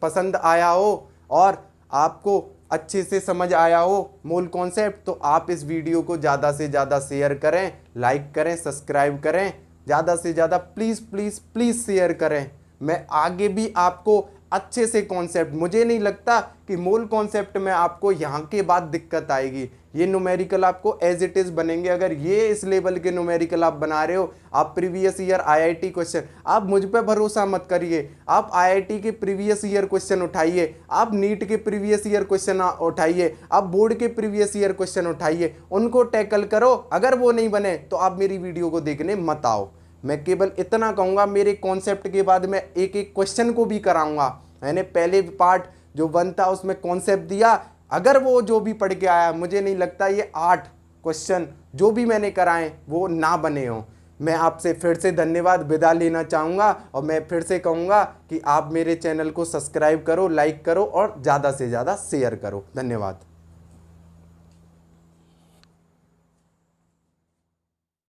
पसंद आया हो और आपको अच्छे से समझ आया हो मूल कॉन्सेप्ट, तो आप इस वीडियो को ज़्यादा से ज़्यादा शेयर करें, लाइक करें, सब्सक्राइब करें, ज़्यादा से ज़्यादा प्लीज़ प्लीज़ प्लीज़ शेयर करें। मैं आगे भी आपको अच्छे से कॉन्सेप्ट, मुझे नहीं लगता कि मूल कॉन्सेप्ट में आपको यहाँ के बाद दिक्कत आएगी। ये न्यूमेरिकल आपको एज इट इज़ बनेंगे। अगर ये इस लेवल के न्यूमेरिकल आप बना रहे हो, आप प्रीवियस ईयर आईआईटी क्वेश्चन, आप मुझ पे भरोसा मत करिए, आप आईआईटी के प्रीवियस ईयर क्वेश्चन उठाइए, आप नीट के प्रीवियस ईयर क्वेश्चन उठाइए, आप बोर्ड के प्रीवियस ईयर क्वेश्चन उठाइए, उनको टैकल करो। अगर वो नहीं बने तो आप मेरी वीडियो को देखने मत आओ। मैं केवल इतना कहूँगा, मेरे कॉन्सेप्ट के बाद मैं एक एक क्वेश्चन को भी कराऊंगा। मैंने पहले पार्ट जो 1 था उसमें कॉन्सेप्ट दिया, अगर वो जो भी पढ़ के आया, मुझे नहीं लगता ये 8 क्वेश्चन जो भी मैंने कराए वो ना बने हों। मैं आपसे फिर से धन्यवाद विदा लेना चाहूँगा और मैं फिर से कहूँगा कि आप मेरे चैनल को सब्सक्राइब करो, लाइक करो और ज़्यादा से ज़्यादा शेयर करो। धन्यवाद।